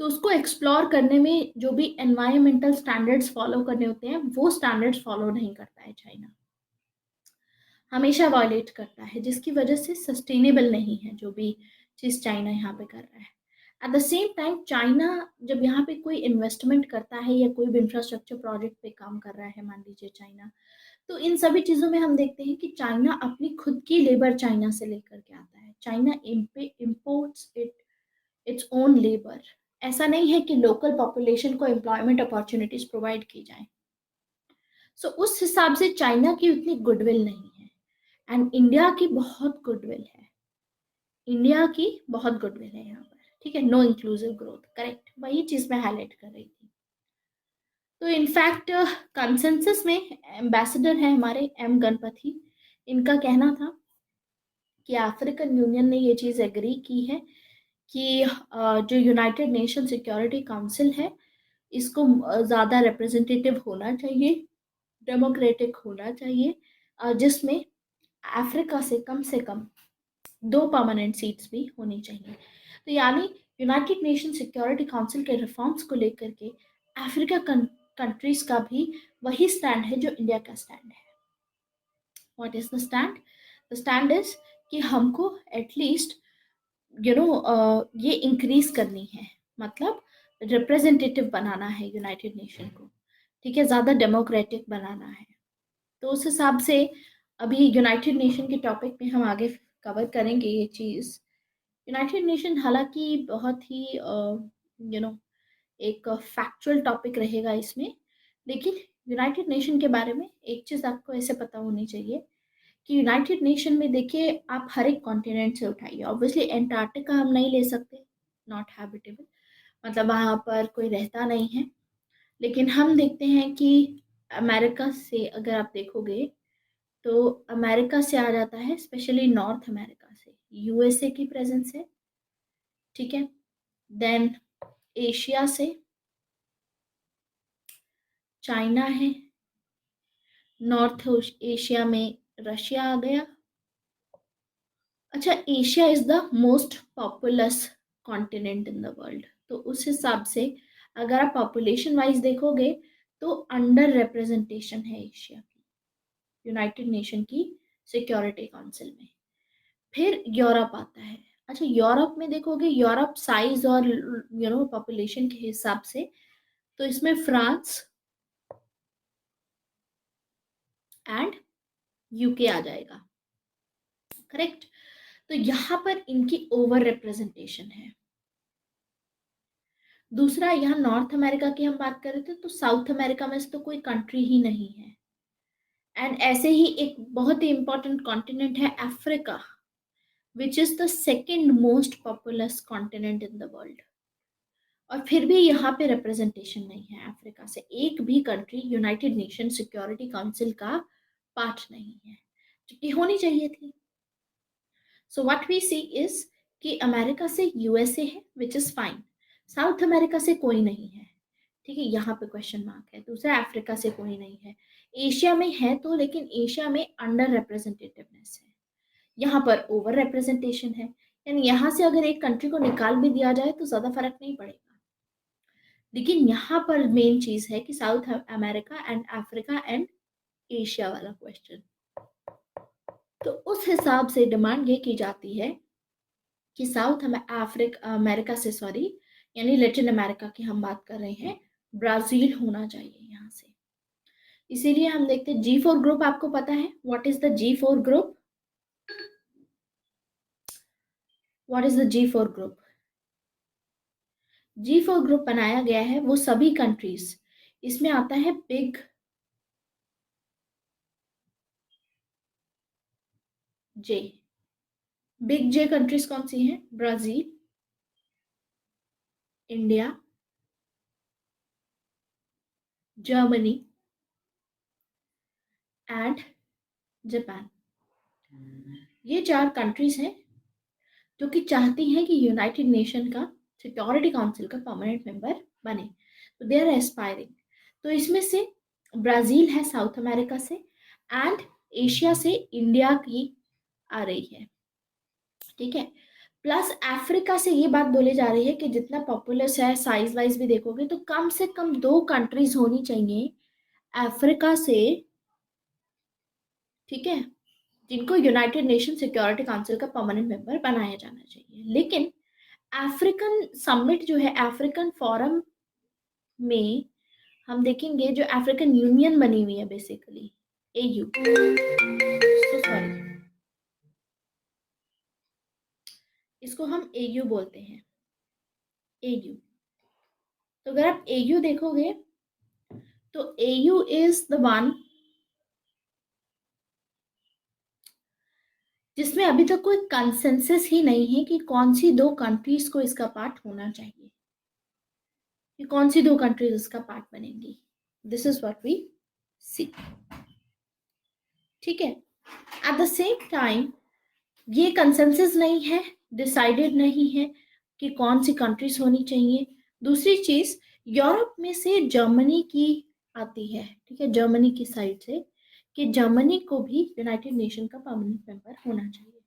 तो उसको एक्सप्लोर करने में जो भी एनवायरमेंटल स्टैंडर्ड्स फॉलो करने होते हैं वो स्टैंडर्ड्स फॉलो नहीं करता है चाइना, हमेशा वायलेट करता है, जिसकी वजह से सस्टेनेबल नहीं है जो भी चीज चाइना यहाँ पे कर रहा है। At the same time China जब यहाँ पे कोई इन्वेस्टमेंट करता है या कोई भी इंफ्रास्ट्रक्चर प्रोजेक्ट पे काम कर रहा है, मान लीजिए चाइना, तो इन सभी चीजों में हम देखते हैं कि चाइना अपनी खुद की लेबर चाइना से लेकर के आता है, China imports its own labour. ऐसा नहीं है कि लोकल पॉपुलेशन को एम्प्लॉयमेंट अपॉर्चुनिटीज प्रोवाइड की जाए। सो उस हिसाब से चाइना की उतनी गुडविल नहीं है, एंड इंडिया की बहुत गुडविल है, इंडिया की बहुत गुडविल है यहाँ पर, ठीक है। नो इंक्लूसिव ग्रोथ, करेक्ट, वही चीज मैं हाईलाइट कर रही थी। तो इनफैक्ट कंसेंसस में एम्बेसडर है हमारे एम गणपति, इनका कहना था कि अफ्रीकन यूनियन ने ये चीज एग्री की है कि जो यूनाइटेड नेशन सिक्योरिटी काउंसिल है इसको ज़्यादा रिप्रेजेंटेटिव होना चाहिए, डेमोक्रेटिक होना चाहिए, जिसमें अफ्रीका से कम 2 परमानेंट सीट्स भी होनी चाहिए। तो यानी यूनाइटेड नेशन सिक्योरिटी काउंसिल के रिफॉर्म्स को लेकर के अफ्रीका कंट्रीज का भी वही स्टैंड है जो इंडिया का स्टैंड है। What is the stand? The stand is कि हमको एटलीस्ट ये इंक्रीज करनी है, मतलब रिप्रेजेंटेटिव बनाना है यूनाइटेड नेशन को, ठीक है, ज़्यादा डेमोक्रेटिक बनाना है। तो उस हिसाब से अभी यूनाइटेड नेशन के टॉपिक में हम आगे कवर करेंगे ये चीज़। यूनाइटेड नेशन हालांकि बहुत ही एक फैक्चुअल टॉपिक रहेगा इसमें, लेकिन यूनाइटेड नेशन के बारे में एक चीज़ आपको ऐसे पता होनी चाहिए कि यूनाइटेड नेशन में देखिए आप हर एक कॉन्टिनेंट से उठाइए, ऑब्वियसली एंटार्क्टिका हम नहीं ले सकते, नॉट हैबिटेबल, मतलब वहाँ पर कोई रहता नहीं है। लेकिन हम देखते हैं कि अमेरिका से अगर आप देखोगे तो अमेरिका से आ जाता है, स्पेशली नॉर्थ अमेरिका से यूएसए की प्रेजेंस है, ठीक है। देन एशिया से चाइना है, नॉर्थ एशिया में रशिया आ गया। अच्छा, Asia is the most populous continent in the world, तो उस हिसाब से अगर आप पॉपुलेशन वाइज देखोगे तो अंडर रिप्रेजेंटेशन है एशिया की यूनाइटेड नेशन की सिक्योरिटी काउंसिल में। फिर यूरोप आता है। अच्छा, यूरोप में देखोगे, यूरोप साइज और पॉपुलेशन के हिसाब से, तो इसमें फ्रांस एंड यूके आ जाएगा, करेक्ट। तो यहाँ पर इनकी ओवर रिप्रेजेंटेशन है। दूसरा, यहाँ नॉर्थ अमेरिका की हम बात कर रहे थे, तो साउथ अमेरिका में से तो कोई कंट्री ही नहीं है। एंड ऐसे ही एक बहुत ही इंपॉर्टेंट कॉन्टिनेंट है Africa, which is the second most populous continent in the world. और फिर भी यहाँ पे रिप्रेजेंटेशन नहीं है अफ्रीका से, एक भी country United Nation Security Council का पार्ट नहीं है, जबकि होनी चाहिए थी। So what we see is कि अमेरिका से यूएसए है, which is fine. South America से कोई नहीं है, ठीक है, यहाँ पे क्वेश्चन मार्क है। दूसरा, अफ्रीका से कोई नहीं है। एशिया में है तो, लेकिन एशिया में अंडर रिप्रेजेंटेटिवनेस है, यहाँ पर ओवर रिप्रेजेंटेशन है। यानी यहाँ से अगर एक कंट्री को निकाल भी दिया जाए तो ज्यादा फर्क नहीं पड़ेगा। लेकिन यहाँ पर मेन चीज है कि south America and Africa and Asia वाला क्वेश्चन। तो उस हिसाब से डिमांड ये की जाती है कि साउथ अमेरिका से, सॉरी, यानी लैटिन अमेरिका की हम बात कर रहे हैं, ब्राजील होना चाहिए यहाँ से। इसीलिए हम देखते हैं G4 ग्रुप। आपको पता है what is the G4 group? What is the G4 group? G4 group बनाया गया है वो सभी कंट्रीज, इसमें आता है बिग जे। बिग जे कंट्रीज कौन सी हैं? Brazil, India, Germany and Japan. ये 4 कंट्रीज हैं जो कि चाहती हैं कि यूनाइटेड नेशन का सिक्योरिटी काउंसिल का परमानेंट मेंबर बने। तो दे आर एस्पायरिंग। तो इसमें से ब्राजील है साउथ अमेरिका से, एंड एशिया से इंडिया की आ रही है, ठीक है। प्लस अफ्रीका से ये बात बोली जा रही है कि जितना पॉपुलस है, साइज वाइज भी देखोगे तो कम से कम 2 कंट्रीज होनी चाहिए अफ्रीका से, ठीक है, जिनको यूनाइटेड नेशन सिक्योरिटी काउंसिल का परमानेंट मेंबर बनाया जाना चाहिए। लेकिन अफ्रीकन समिट जो है, अफ्रीकन फोरम में हम देखेंगे जो अफ्रीकन यूनियन बनी हुई है बेसिकली, एयू, सॉरी, इसको हम एयू बोलते हैं, एयू। तो अगर आप एयू देखोगे तो एयू इज द वन जिसमें अभी तक कोई कंसेंसस ही नहीं है कि कौन सी 2 कंट्रीज को इसका पार्ट होना चाहिए, कि कौन सी 2 कंट्रीज इसका पार्ट बनेंगी। दिस इज व्हाट वी सी, ठीक है। एट द सेम टाइम ये कंसेंसस नहीं है, डिसाइडेड नहीं है कि कौन सी कंट्रीज होनी चाहिए। दूसरी चीज, यूरोप में से जर्मनी की आती है, ठीक है, जर्मनी की साइड से, कि जर्मनी को भी यूनाइटेड नेशन का परमानेंट मेंबर होना चाहिए।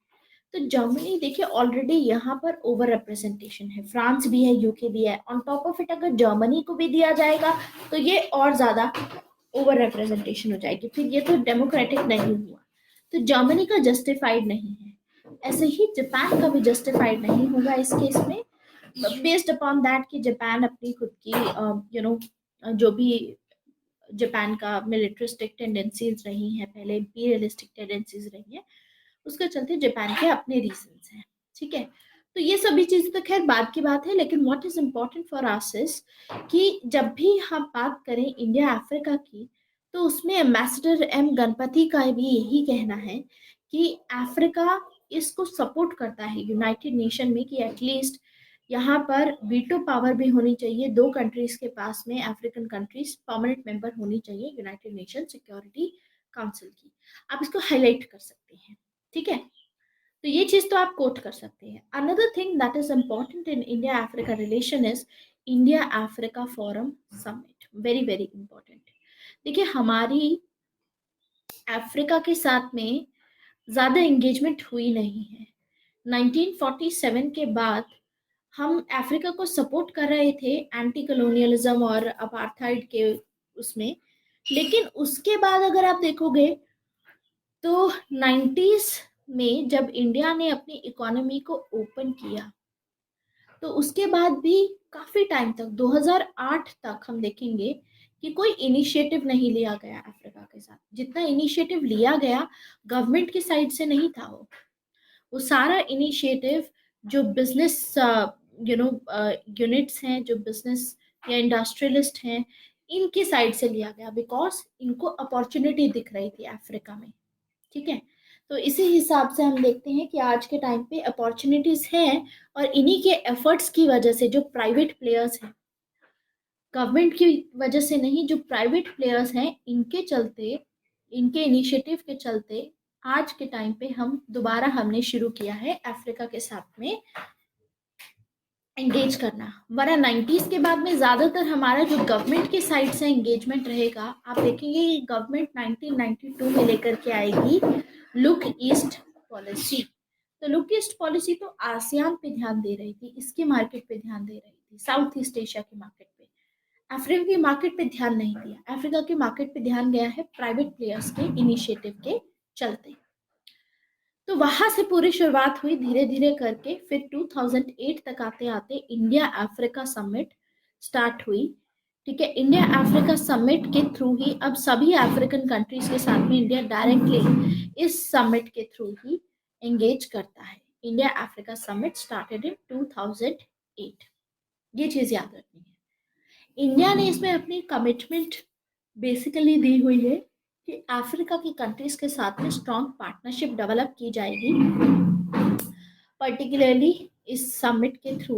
तो जर्मनी देखिए ऑलरेडी यहाँ पर ओवर रिप्रेजेंटेशन है, फ्रांस भी है, यूके भी है। ऑन टॉप ऑफ इट अगर जर्मनी को भी दिया जाएगा तो ये और ज्यादा ओवर रिप्रेजेंटेशन हो जाएगी, फिर ये तो डेमोक्रेटिक नहीं हुआ। तो जर्मनी का जस्टिफाइड नहीं है। ऐसे ही जापान का भी जस्टिफाइड नहीं होगा इस केस में, बेस्ड अपॉन दैट कि जापान अपनी खुद की जो भी जापान का मिलिट्रिस्टिक टेंडेंसीज रही हैं, पहले इंपीरियलिस्टिक टेंडेंसीज रही हैं, उसके चलते जापान के अपने रीजंस हैं, ठीक है। तो ये सभी चीजें तो खैर बाद की बात है, लेकिन what is important for us is कि जब भी हम बात करें इंडिया अफ्रीका की, तो उसमें एम्बेसडर एम गणपति का भी यही कहना है कि अफ्रीका इसको सपोर्ट करता है यूनाइटेड नेशन में, कि एटलीस्ट यहाँ पर वीटो पावर भी होनी चाहिए 2 कंट्रीज के पास में, अफ्रीकन कंट्रीज परमानेंट मेंबर होनी चाहिए यूनाइटेड नेशन सिक्योरिटी काउंसिल की। आप इसको हाईलाइट कर सकते हैं, ठीक है। तो ये चीज तो आप कोट कर सकते हैं। Another thing that is important in India Africa relation is India Africa forum summit, very very important. देखिए हमारी अफ्रीका के साथ में ज्यादा एंगेजमेंट हुई नहीं है। 1947 के बाद हम अफ्रीका को सपोर्ट कर रहे थे एंटी कॉलोनियलिज्म और अपार्थाइड के उसमें, लेकिन उसके बाद अगर आप देखोगे तो 90s में जब इंडिया ने अपनी इकोनॉमी को ओपन किया, तो उसके बाद भी काफी टाइम तक 2008 तक हम देखेंगे कि कोई इनिशिएटिव नहीं लिया गया अफ्रीका के साथ। जितना इनिशिएटिव लिया गया गवर्नमेंट की साइड से नहीं था, वो सारा इनिशिएटिव जो बिजनेस यूनिट्स हैं, जो बिजनेस या इंडस्ट्रियलिस्ट हैं, इनकी साइड से लिया गया, बिकॉज इनको अपॉर्चुनिटी दिख रही थी अफ्रीका में। ठीक है, तो इसी हिसाब से हम देखते हैं कि आज के टाइम पे अपॉर्चुनिटीज हैं, और इन्हीं के एफर्ट्स की वजह से जो प्राइवेट प्लेयर्स हैं, गवर्नमेंट की वजह से नहीं, जो प्राइवेट प्लेयर्स हैं, इनके चलते, इनके इनिशिएटिव के चलते आज के टाइम पे हम दोबारा हमने शुरू किया है अफ्रीका के साथ में एंगेज करना। वरना 90s के बाद में ज्यादातर हमारा जो गवर्नमेंट की साइड से एंगेजमेंट रहेगा, आप देखेंगे कि गवर्नमेंट 1992 में लेकर के आएगी लुक ईस्ट पॉलिसी। तो लुक ईस्ट पॉलिसी तो आसियान पे ध्यान दे रही थी, इसके मार्केट पे ध्यान दे रही थी, साउथ ईस्ट एशिया के मार्केट पे। अफ्रीका की मार्केट पे ध्यान नहीं दिया, अफ्रीका की मार्केट पे ध्यान गया है प्राइवेट प्लेयर्स के इनिशिएटिव के चलते। तो वहां से पूरी शुरुआत हुई धीरे धीरे करके, फिर 2008 तक आते आते इंडिया अफ्रीका समिट स्टार्ट हुई। ठीक है, इंडिया अफ्रीका समिट के थ्रू ही अब सभी अफ्रीकन कंट्रीज के साथ में इंडिया डायरेक्टली इस समिट के थ्रू ही एंगेज करता है। India Africa summit started in 2008, ये चीज याद रखनी है। इंडिया ने इसमें अपनी कमिटमेंट बेसिकली दी हुई है कि अफ्रीका की कंट्रीज के साथ में स्ट्रॉन्ग पार्टनरशिप डेवलप की जाएगी, पर्टिकुलरली इस समिट के थ्रू।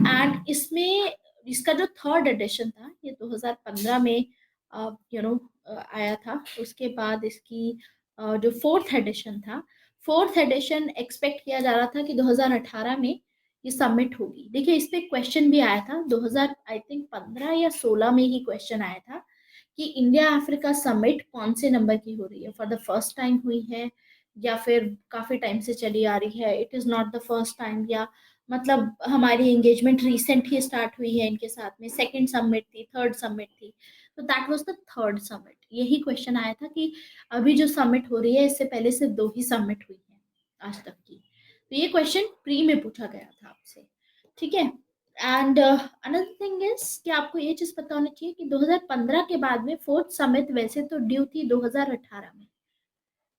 एंड इसमें इसका जो थर्ड एडिशन था, ये 2015 में आया था। उसके बाद इसकी जो फोर्थ एडिशन था, फोर्थ एडिशन एक्सपेक्ट किया जा रहा था कि 2018 में ये सबमिट होगी। देखिए, इस पे क्वेश्चन भी आया था 2000 आई थिंक 15 या 16 में ही क्वेश्चन आया था कि इंडिया अफ्रीका समिट कौन से नंबर की हो रही है, फॉर द फर्स्ट टाइम हुई है या फिर काफी टाइम से चली आ रही है, it is not the first time, या मतलब हमारी एंगेजमेंट रिसेंट ही स्टार्ट हुई है इनके साथ में, सेकंड समिट थी, थर्ड समिट थी। तो that was the third summit. यही क्वेश्चन आया था कि अभी जो समिट हो रही है, इससे पहले सिर्फ 2 ही समिट हुई है आज तक की। तो ये क्वेश्चन प्री में पूछा गया था आपसे। ठीक है, एंड अनदर थिंग इज कि आपको ये चीज पता होनी चाहिए कि 2015 के बाद में फोर्थ समिट वैसे तो ड्यू थी 2018 में,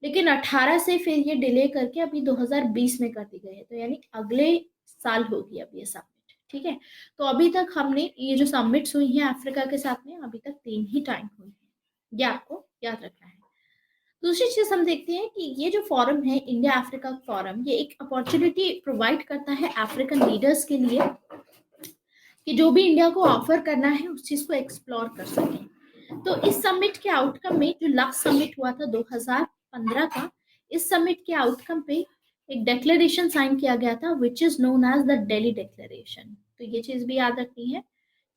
लेकिन 18 से फिर ये डिले करके अभी 2020 में कर दी गई है, तो यानी अगले साल होगी अब ये समिट। ठीक है, तो अभी तक हमने ये जो समिट्स हुई हैं अफ्रीका के साथ में, अभी तक 3 ही टाइम हुई है, ये आपको याद रखना है। दूसरी चीज हम देखते हैं कि ये जो फॉरम है, इंडिया अफ्रीका फॉरम, ये एक अपॉर्चुनिटी प्रोवाइड करता है अफ्रीकन लीडर्स के लिए कि जो भी इंडिया को ऑफर करना है उस चीज को एक्सप्लोर कर सके। तो इस समिट के आउटकम में, जो लास्ट समिट हुआ था 2015 का, इस समिट के आउटकम पे एक डेक्लेरेशन साइन किया गया था which is known as the Delhi declaration. तो ये चीज भी याद रखनी है,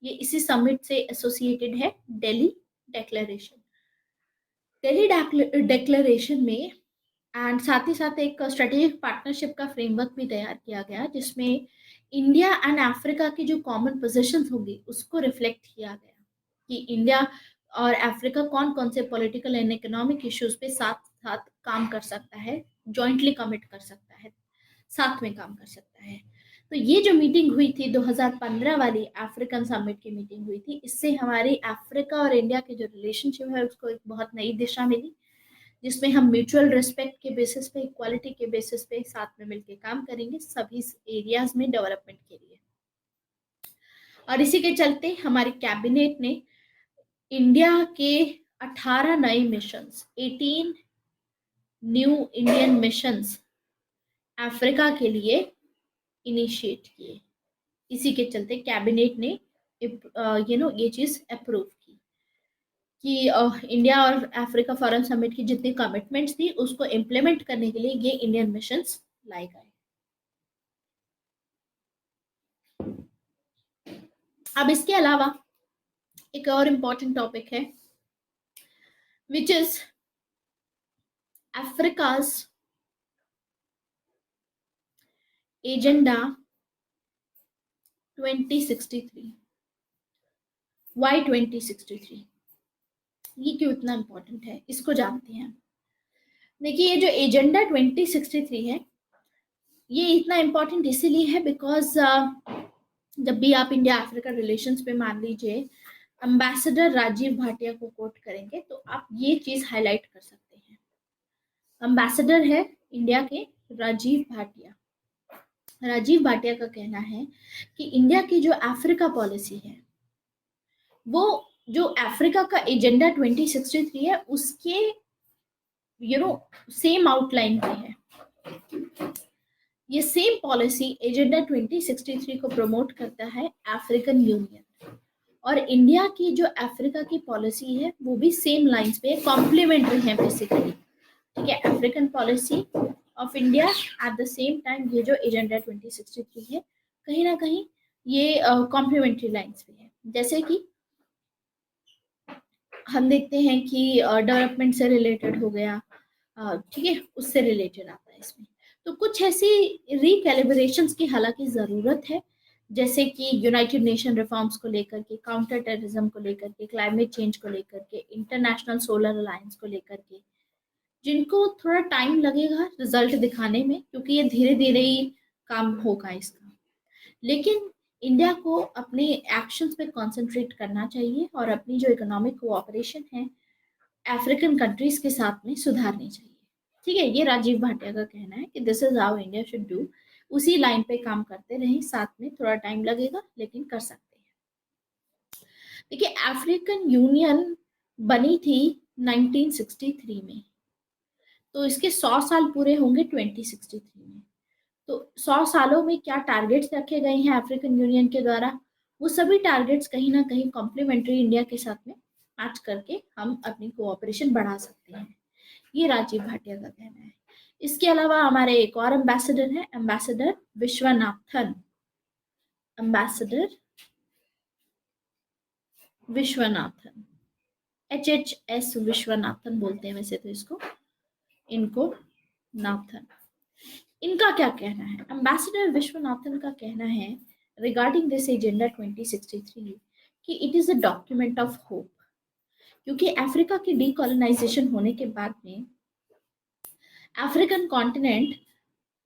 ये इसी समिट से एसोसिएटेड है, दिल्ली डेक्लेरेशन। दिल्ली डेक्लेरेशन में एंड साथ ही साथ एक स्ट्रेटेजिक पार्टनरशिप का फ्रेमवर्क भी तैयार किया गया, जिसमें इंडिया एंड अफ्रीका की जो कॉमन पोजीशंस होगी उसको रिफ्लेक्ट किया गया कि इंडिया और अफ्रीका कौन कौन से पॉलिटिकल एंड इकोनॉमिक इश्यूज पे साथ साथ काम कर सकता है, जॉइंटली कमिट कर सकता है, साथ में काम कर सकता है। तो ये जो मीटिंग हुई थी 2015 वाली अफ्रीकन समिट की मीटिंग हुई थी, इससे हमारी अफ्रीका और इंडिया के जो रिलेशनशिप है उसको एक बहुत नई दिशा मिली, जिसमें हम म्यूचुअल रिस्पेक्ट के बेसिस पे, इक्वालिटी के बेसिस पे साथ में मिलकर काम करेंगे सभी एरियाज में डेवलपमेंट के लिए। और इसी के चलते हमारी कैबिनेट ने इंडिया के 18 नए missions, 18 new Indian missions Africa के लिए इनिशिएट किए। इसी के चलते कैबिनेट ने ये चीज अप्रूव की कि इंडिया और अफ्रीका फॉरेन समिट की जितनी कमिटमेंट्स थी उसको इम्प्लीमेंट करने के लिए ये इंडियन मिशंस लाए गए। अब इसके अलावा एक और इम्पोर्टेंट टॉपिक है which is Africa's agenda 2063। Why 2063? ये क्यों इतना इम्पोर्टेंट है, इसको जानते हैं। देखिए, ये जो एजेंडा 2063 है, ये इतना इम्पोर्टेंट इसीलिए है बिकॉज जब भी आप इंडिया अफ्रीका रिलेशंस पे मान लीजिए एम्बेसडर राजीव भाटिया को कोट करेंगे, तो आप ये चीज हाईलाइट कर सकते हैं। एम्बेसडर है इंडिया के राजीव भाटिया, राजीव भाटिया का कहना है कि इंडिया की जो अफ्रीका पॉलिसी है, वो जो अफ्रीका का एजेंडा 2063 है उसके सेम आउटलाइन पे है। ये सेम पॉलिसी एजेंडा 2063 को प्रमोट करता है अफ्रीकन यूनियन, और इंडिया की जो अफ्रीका की पॉलिसी है वो भी सेम लाइंस पे कॉम्प्लीमेंट्री है बेसिकली। ठीक है, African policy of India at the same time ये जो एजेंडा 2063 है कहीं ना कहीं ये कॉम्प्लीमेंट्री लाइंस पे है। जैसे कि हम देखते हैं कि डेवलपमेंट से रिलेटेड हो गया, ठीक है, उससे रिलेटेड आता है इसमें। तो कुछ ऐसी रिकैलिब्रेशंस की हालांकि ज़रूरत है, जैसे कि यूनाइटेड नेशन रिफॉर्म्स को लेकर के, काउंटर टेररिज्म को लेकर के, क्लाइमेट चेंज को लेकर के, इंटरनेशनल सोलर अलायंस को लेकर के, जिनको थोड़ा टाइम लगेगा रिजल्ट दिखाने में, क्योंकि ये धीरे धीरे ही काम होगा इसका। लेकिन इंडिया को अपने एक्शंस पे कंसंट्रेट करना चाहिए और अपनी जो इकोनॉमिक कोऑपरेशन है अफ्रीकन कंट्रीज के साथ में सुधारनी चाहिए। ठीक है, ये राजीव भाटिया का कहना है कि this is how India should do. उसी लाइन पे काम करते रहें, साथ में थोड़ा टाइम लगेगा लेकिन कर सकते हैं। देखिए, अफ्रीकन यूनियन बनी थी 1963 में, तो इसके 100 साल पूरे होंगे 2063 में। तो 100 सालों में क्या टारगेट्स रखे गए हैं अफ्रीकन यूनियन के द्वारा, वो सभी टारगेट्स कहीं ना कहीं कॉम्प्लीमेंट्री इंडिया के साथ में मैच करके हम अपनी कोऑपरेशन बढ़ा सकते हैं। ये राजीव भाटिया का कहना है। इसके अलावा हमारे एक और एम्बेसडर है, ambassador Vishwanathan. Ambassador Vishwanathan, HHS Vishwanathan बोलते हैं वैसे तो इसको, इनको नाथन। इनका क्या कहना है? एम्बेसडर विश्वनाथन का कहना है रिगार्डिंग दिस एजेंडा 2063 कि it is a document of hope, क्योंकि अफ्रीका की डीकोलोनाइजेशन होने के बाद में अफ्रीकन कॉन्टिनेंट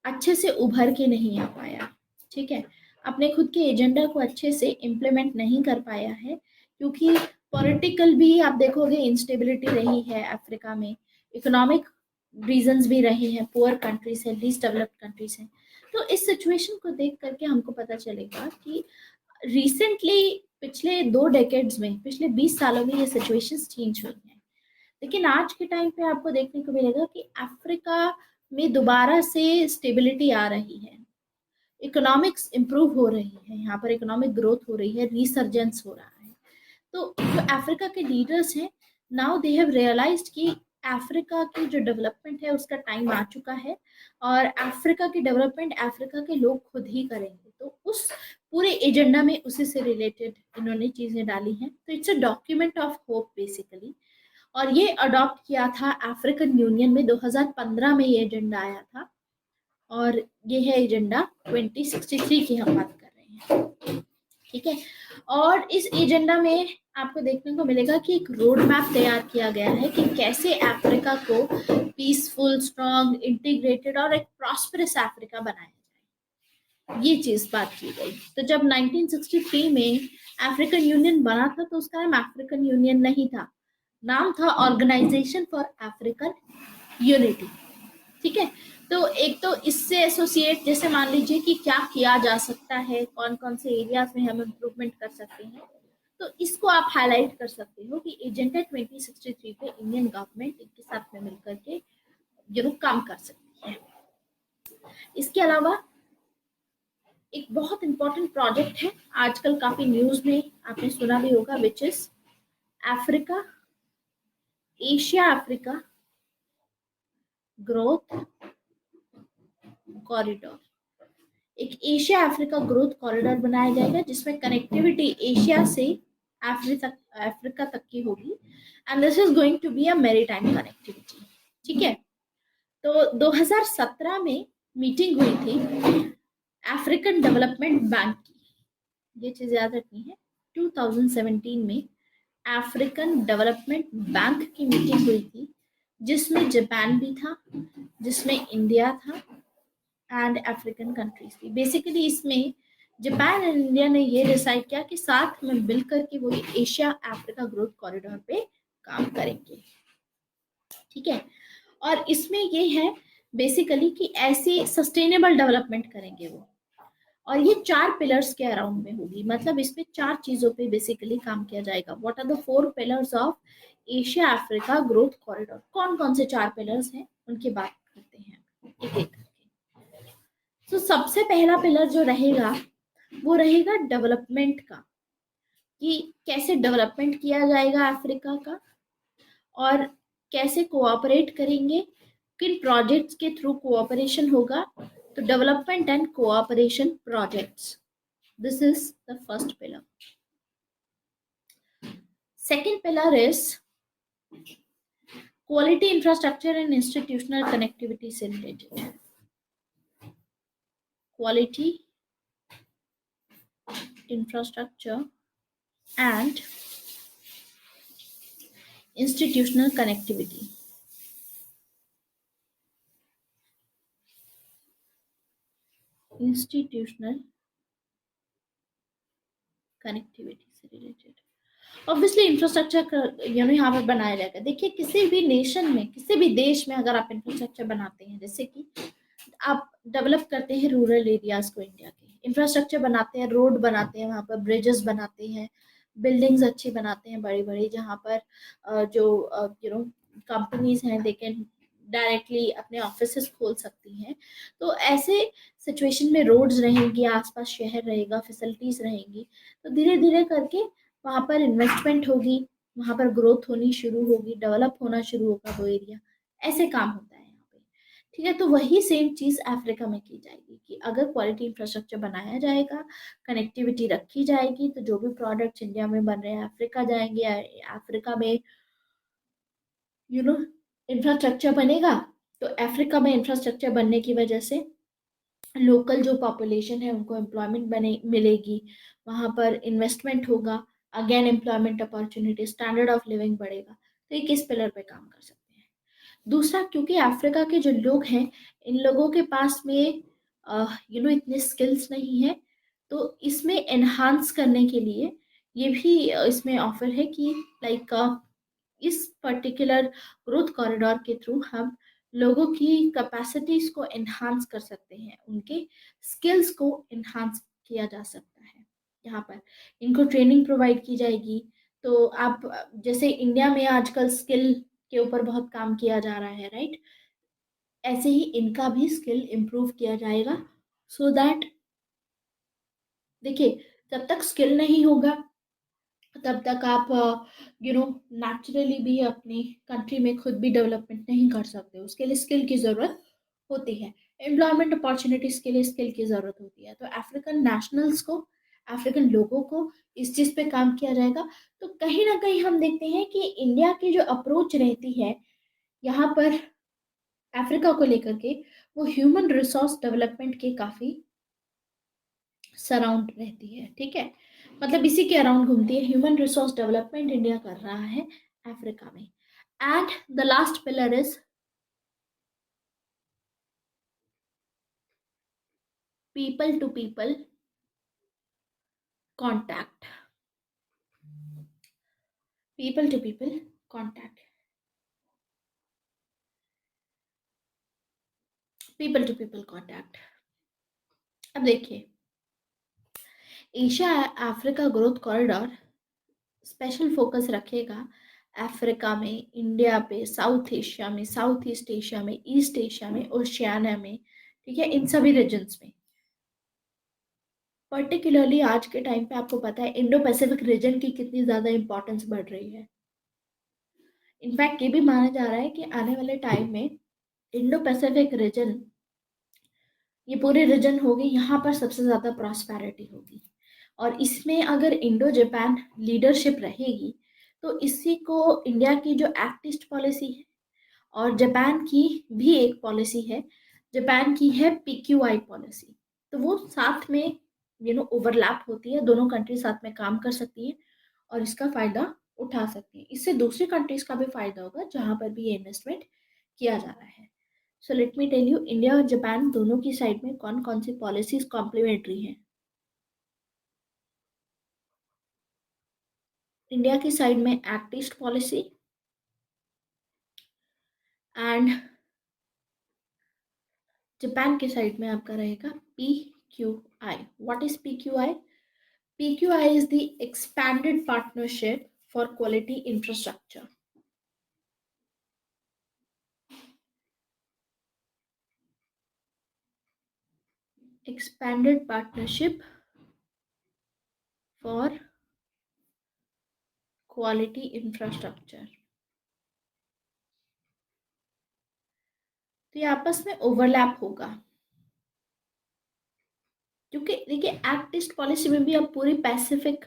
अच्छे से उभर के नहीं आ पाया। ठीक है, अपने खुद के एजेंडा को अच्छे से इम्प्लीमेंट नहीं कर पाया है, क्योंकि पॉलिटिकल भी आप देखोगे इंस्टेबिलिटी रही है अफ्रीका में, इकोनॉमिक रीजंस भी रहे हैं, पुअर कंट्रीज है, लीस्ट डेवलप्ड कंट्रीज हैं। तो इस सिचुएशन को देख करके हमको पता चलेगा कि रिसेंटली पिछले 2 डेकेड्स में, पिछले 20 सालों में ये सिचुएशंस चेंज हुई हैं। लेकिन आज के टाइम पे आपको देखने को मिलेगा कि अफ्रीका में दोबारा से स्टेबिलिटी आ रही है, इकोनॉमिक्स इंप्रूव हो रही है, यहाँ पर इकोनॉमिक ग्रोथ हो रही है, रिसर्जेंस हो रहा है। तो जो अफ्रीका के लीडर्स हैं, नाउ दे हैव रियलाइज्ड कि अफ्रीका की जो डेवलपमेंट है उसका टाइम आ चुका है, और अफ्रीका की डेवलपमेंट अफ्रीका के लोग खुद ही करेंगे। तो उस पूरे एजेंडा में उसी से रिलेटेड इन्होंने चीजें डाली हैं। तो it's a document of hope basically, और ये अडॉप्ट किया था अफ्रीकन यूनियन में 2015 में, ये एजेंडा आया था, और ये है एजेंडा 2063 की हम बात कर रहे हैं। ठीक है, और इस एजेंडा में आपको देखने को मिलेगा कि एक रोड मैप तैयार किया गया है कि कैसे अफ्रीका को पीसफुल, स्ट्रॉन्ग, इंटीग्रेटेड और एक प्रॉस्परस अफ्रीका बनाया जाए, ये चीज बात की गई। तो जब 1963 में अफ्रीकन यूनियन बना था तो उसका नाम अफ्रीकन यूनियन नहीं था, नाम था ऑर्गेनाइजेशन फॉर अफ्रीकन यूनिटी। ठीक है, तो एक तो इससे एसोसिएट, जैसे मान लीजिए कि क्या किया जा सकता है, कौन कौन से एरियाज में हम इम्प्रूवमेंट कर सकते हैं, तो इसको आप हाईलाइट कर सकते हो कि एजेंडा 2063 पे इंडियन गवर्नमेंट इनके साथ में मिलकर के जरूर काम कर सकती है। इसके अलावा एक बहुत इंपॉर्टेंट प्रोजेक्ट है, आजकल काफी न्यूज में आपने सुना भी होगा, which is Africa, Asia Africa growth corridor. एक एशिया अफ्रीका ग्रोथ कॉरिडोर बनाया जाएगा जिसमें कनेक्टिविटी एशिया से अफ्रीका तक की होगी, and this is going to be a maritime connectivity. ठीक है, तो 2017 में मीटिंग हुई थी अफ्रीकन डेवलपमेंट बैंक की, ये चीज याद रखनी है। 2017 में अफ्रीकन डेवलपमेंट बैंक की मीटिंग हुई थी, जिसमें जापान भी था, जिसमें इंडिया था, एंड अफ्रीकन कंट्रीज थी। बेसिकली इसमें जापान एंड इंडिया ने ये डिसाइड किया कि साथ में मिलकर के वो एशिया अफ्रीका ग्रोथ कॉरिडोर पे काम करेंगे। ठीक है, और इसमें ये है बेसिकली कि ऐसी सस्टेनेबल डेवलपमेंट करेंगे वो, और ये 4 पिलर्स के अराउंड में होगी, मतलब इसमें 4 चीजों पे बेसिकली काम किया जाएगा। What are the 4 pillars of Asia Africa growth corridor? कौन कौन से 4 पिलर्स हैं उनकी बात करते हैं एक एक करके। तो सबसे पहला पिलर जो रहेगा वो रहेगा डेवलपमेंट का, कि कैसे डेवलपमेंट किया जाएगा अफ्रीका का, और कैसे कोऑपरेट करेंगे, किन प्रोजेक्ट्स के थ्रू कोऑपरेशन होगा। तो development and cooperation projects, this is the first pillar. Second pillar is quality infrastructure and institutional connectivity से related. Quality infrastructure and institutional connectivity. Institutional connectivity से रिलेटेड ऑब्वियसली इंफ्रास्ट्रक्चर यहाँ पर बनाया जाएगा। देखिए किसी भी नेशन में, किसी भी देश में अगर आप इंफ्रास्ट्रक्चर बनाते हैं, जैसे कि आप डेवलप करते हैं रूरल एरियाज को, इंडिया के इंफ्रास्ट्रक्चर बनाते हैं, रोड बनाते हैं, वहाँ पर ब्रिजेस बनाते हैं, बिल्डिंग्स अच्छी बनाते हैं बड़ी बड़ी, जहाँ पर जो कंपनीज हैं दे कैन डायरेक्टली अपने ऑफिसेस खोल सकती हैं। तो ऐसे सिचुएशन में रोड्स रहेंगी, आसपास शहर रहेगा, फैसिलिटीज रहेंगी, तो धीरे धीरे करके वहाँ पर इन्वेस्टमेंट होगी, वहाँ पर ग्रोथ होनी शुरू होगी, डेवलप होना शुरू होगा वो एरिया। ऐसे काम होता है यहाँ पे। ठीक है, तो वही सेम चीज अफ्रीका में की जाएगी कि अगर क्वालिटी इंफ्रास्ट्रक्चर बनाया जाएगा, कनेक्टिविटी रखी जाएगी, तो जो भी प्रोडक्ट्स इंडिया में बन रहे हैं अफ्रीका जाएंगे, अफ्रीका में इंफ्रास्ट्रक्चर बनेगा। तो अफ्रीका में इंफ्रास्ट्रक्चर बनने की वजह से लोकल जो पॉपुलेशन है उनको एम्प्लॉयमेंट बने मिलेगी, वहां पर इन्वेस्टमेंट होगा, again employment opportunity, standard of living बढ़ेगा। तो ये किस पिलर पे काम कर सकते हैं? दूसरा, क्योंकि अफ्रीका के जो लोग हैं, इन लोगों के पास में इतने स्किल्स नहीं है, तो इसमें एनहांस करने के लिए ये भी इसमें ऑफर है कि लाइक इस पर्टिकुलर ग्रोथ कॉरिडोर के थ्रू हम लोगों की कैपेसिटीज को एनहांस कर सकते हैं, उनके स्किल्स को एनहांस किया जा सकता है। यहाँ पर इनको ट्रेनिंग प्रोवाइड की जाएगी। तो आप जैसे इंडिया में आजकल स्किल के ऊपर बहुत काम किया जा रहा है, राइट? ऐसे ही इनका भी स्किल इम्प्रूव किया जाएगा, सो दैट देखिए जब तक स्किल नहीं होगा तब तक आप नेचुरली भी अपनी कंट्री में खुद भी डेवलपमेंट नहीं कर सकते। उसके लिए स्किल की ज़रूरत होती है, एम्प्लॉयमेंट अपॉर्चुनिटीज के लिए स्किल की ज़रूरत होती है। तो अफ्रीकन नेशनल्स को, अफ्रीकन लोगों को इस चीज़ पे काम किया जाएगा। तो कहीं ना कहीं हम देखते हैं कि इंडिया की जो अप्रोच रहती है यहाँ पर अफ्रीका को लेकर के, वो ह्यूमन रिसोर्स डेवलपमेंट के काफ़ी सराउंड रहती है। ठीक है, मतलब इसी के अराउंड घूमती है, ह्यूमन रिसोर्स डेवलपमेंट इंडिया कर रहा है अफ्रीका में। And the last pillar is people to people contact. People to people contact, people to people contact. अब देखिए, Asia Africa growth corridor special focus रखेगा अफ्रीका में, इंडिया पे, साउथ एशिया में, साउथ ईस्ट एशिया में, ईस्ट एशिया में, ओशियाना में। ठीक है, इन सभी रीजन्स में। पर्टिकुलरली आज के टाइम पे आपको पता है इंडो पैसिफिक रीजन की कितनी ज्यादा इंपॉर्टेंस बढ़ रही है। इनफैक्ट ये भी माना जा रहा है कि आने वाले टाइम में इंडो पैसिफिक रीजन, ये पूरे रीजन होगी, यहाँ पर सबसे ज्यादा प्रॉस्पेरिटी होगी। और इसमें अगर इंडो जापान लीडरशिप रहेगी, तो इसी को इंडिया की जो एक्ट ईस्ट पॉलिसी है, और जापान की भी एक पॉलिसी है, जापान की है PQI पॉलिसी, तो वो साथ में ओवरलैप होती है, दोनों कंट्री साथ में काम कर सकती है और इसका फायदा उठा सकती है। इससे दूसरी कंट्रीज का भी फायदा होगा जहां पर भी ये इन्वेस्टमेंट किया जा रहा है। So let me tell you, India और जापान दोनों की साइड में कौन कौन सी पॉलिसीज कॉम्प्लीमेंट्री हैं। इंडिया की साइड में act east policy, and Japan के साइड में आपका रहेगा PQI. What is PQI? PQI is the Expanded Partnership for Quality Infrastructure. Expanded Partnership for Quality Infrastructure. तो ये आपस में ओवरलैप होगा, क्योंकि देखिए एक्ट ईस्ट पॉलिसी में भी अब पूरी Pacific,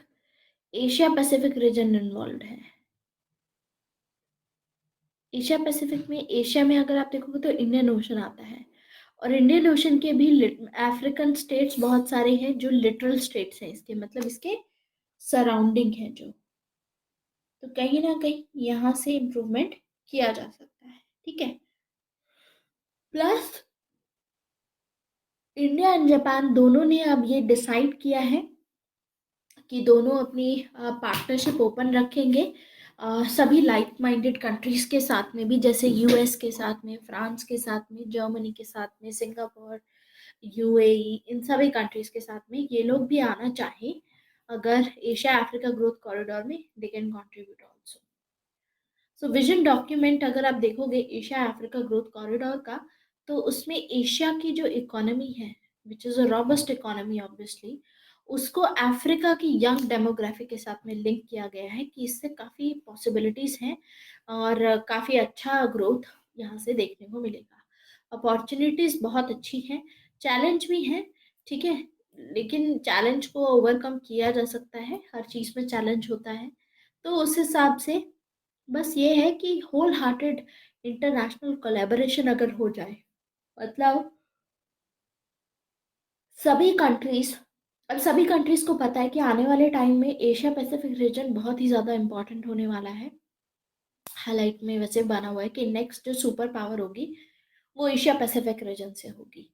Asia Pacific region involve है। एशिया पैसिफिक में, एशिया में अगर आप देखोगे तो इंडियन ओशन आता है, और इंडियन ओशन के भी अफ्रीकन स्टेट्स बहुत सारे हैं जो लिटरल स्टेट्स हैं इसके, मतलब इसके सराउंडिंग है जो। तो कहीं ना कहीं यहाँ से इम्प्रूवमेंट किया जा सकता है, ठीक है। प्लस इंडिया एंड जापान दोनों ने अब ये डिसाइड किया है कि दोनों अपनी पार्टनरशिप ओपन रखेंगे सभी लाइक माइंडेड कंट्रीज के साथ में भी, जैसे यूएस के साथ में, फ्रांस के साथ में, जर्मनी के साथ में, सिंगापुर, यूएई, इन सभी कंट्रीज के साथ में ये लोग भी आना चाहे, अगर एशिया अफ्रीका ग्रोथ कॉरिडोर में they can contribute also. So vision document अगर आप देखोगे एशिया अफ्रीका ग्रोथ कॉरिडोर का, तो उसमें एशिया की जो इकोनॉमी है, which is a robust economy obviously, उसको अफ्रीका की यंग डेमोग्राफी के साथ में लिंक किया गया है कि इससे काफ़ी पॉसिबिलिटीज़ हैं और काफ़ी अच्छा ग्रोथ यहाँ से देखने को मिलेगा। अपॉर्चुनिटीज़ बहुत अच्छी हैं, चैलेंज भी हैं, ठीक है, लेकिन चैलेंज को ओवरकम किया जा सकता है, हर चीज़ में चैलेंज होता है। तो उस हिसाब से बस ये है कि होल हार्टेड इंटरनेशनल कोलैबोरेशन अगर हो जाए, मतलब सभी कंट्रीज, अब सभी कंट्रीज को पता है कि आने वाले टाइम में एशिया पैसिफिक रीजन बहुत ही ज़्यादा इंपॉर्टेंट होने वाला है। हाईलाइट में वैसे बना हुआ है कि नेक्स्ट जो सुपर पावर होगी वो एशिया पैसिफिक रीजन से होगी।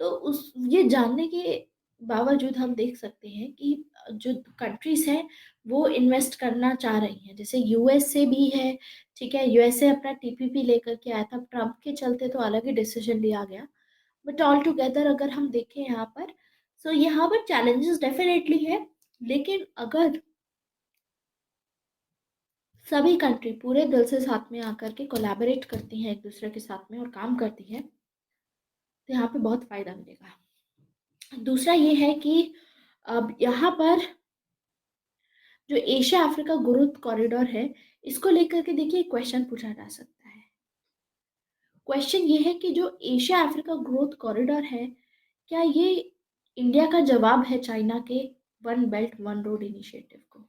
तो उस ये जानने के बावजूद हम देख सकते हैं कि जो कंट्रीज हैं वो इन्वेस्ट करना चाह रही हैं, जैसे यूएस से भी है, ठीक है, यूएसए अपना टीपीपी लेकर के आया था, ट्रम्प के चलते तो अलग ही डिसीजन लिया गया, बट ऑल टुगेदर अगर हम देखें यहाँ पर, सो यहाँ पर चैलेंजेस डेफिनेटली है, लेकिन अगर सभी कंट्री पूरे दिल से साथ में आकर के कोलैबोरेट करती हैं एक दूसरे के साथ में और काम करती हैं, तो यहाँ पे बहुत फायदा मिलेगा। दूसरा ये है कि अब यहाँ पर जो एशिया अफ्रीका ग्रोथ कॉरिडोर है, इसको लेकर के देखिए क्वेश्चन पूछा जा सकता है। क्वेश्चन ये है कि जो एशिया अफ्रीका ग्रोथ कॉरिडोर है, क्या ये इंडिया का जवाब है चाइना के one belt one road initiative को?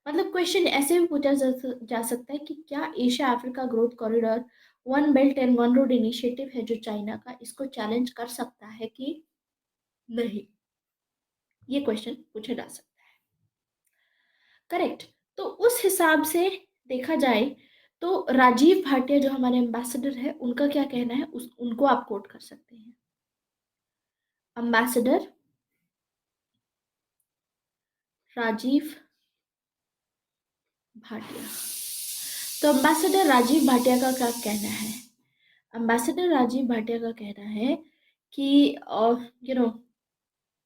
मतलब क्वेश्चन ऐसे भी पूछा जा सकता है कि क्या Asia Africa growth corridor one belt and one road initiative है जो चाइना का, इसको चैलेंज कर सकता है कि नहीं? ये क्वेश्चन पूछा जा सकता है, करेक्ट। तो उस हिसाब से देखा जाए तो राजीव भाटिया जो हमारे एम्बेसडर है, उनका क्या कहना है, उनको आप कोट कर सकते हैं। एम्बेसडर राजीव भाटिया, तो एम्बेसडर राजीव भाटिया का क्या कहना है? एम्बेसडर राजीव भाटिया का कहना है कि यू नो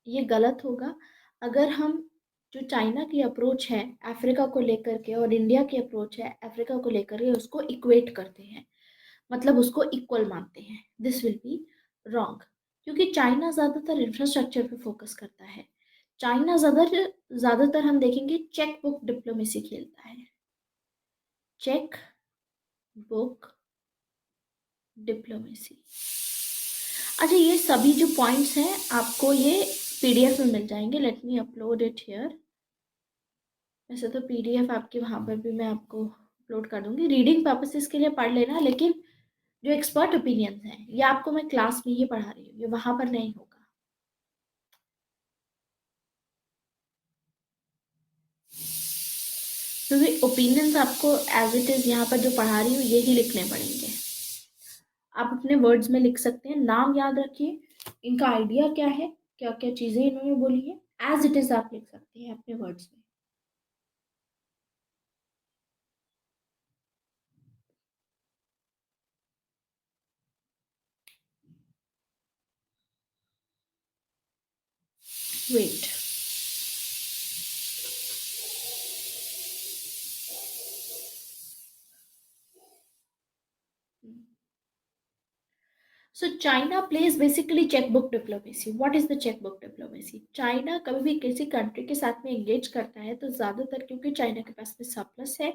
ये गलत होगा अगर हम जो चाइना की अप्रोच है अफ्रीका को लेकर के और इंडिया की अप्रोच है अफ्रीका को लेकर के उसको इक्वेट करते हैं, मतलब उसको इक्वल मानते हैं। दिस विल बी रॉन्ग, क्योंकि चाइना ज़्यादातर इंफ्रास्ट्रक्चर पे फोकस करता है। चाइना ज़्यादातर हम देखेंगे चेक बुक डिप्लोमेसी खेलता है, चेक बुक डिप्लोमेसी। अच्छा, ये सभी जो पॉइंट्स हैं आपको ये पीडीएफ में मिल जाएंगे, let me upload it here. वैसे तो पीडीएफ आपके वहाँ पर भी मैं आपको अपलोड कर दूंगी, रीडिंग पर्पसेस के लिए पढ़ लेना, लेकिन जो एक्सपर्ट ओपिनियंस हैं ये आपको मैं क्लास में ही पढ़ा रही हूँ, ये वहाँ पर नहीं होगा। क्योंकि ओपिनियंस आपको एज इट इज़ यहाँ पर जो पढ़ा रही हूँ यही लिखने पड़ेंगे। आप अपने वर्ड्स में लिख सकते हैं, नाम याद रखिए, इनका आइडिया क्या है, क्या क्या चीज़ें इन्होंने बोली है, एज इट इज़ आप लिख सकते हैं अपने वर्ड्स में। Wait, so China plays basically chequebook diplomacy. What is the chequebook diplomacy? China कभी भी किसी कंट्री के साथ में एंगेज करता है तो ज्यादातर क्योंकि चाइना के पास में सरप्लस है,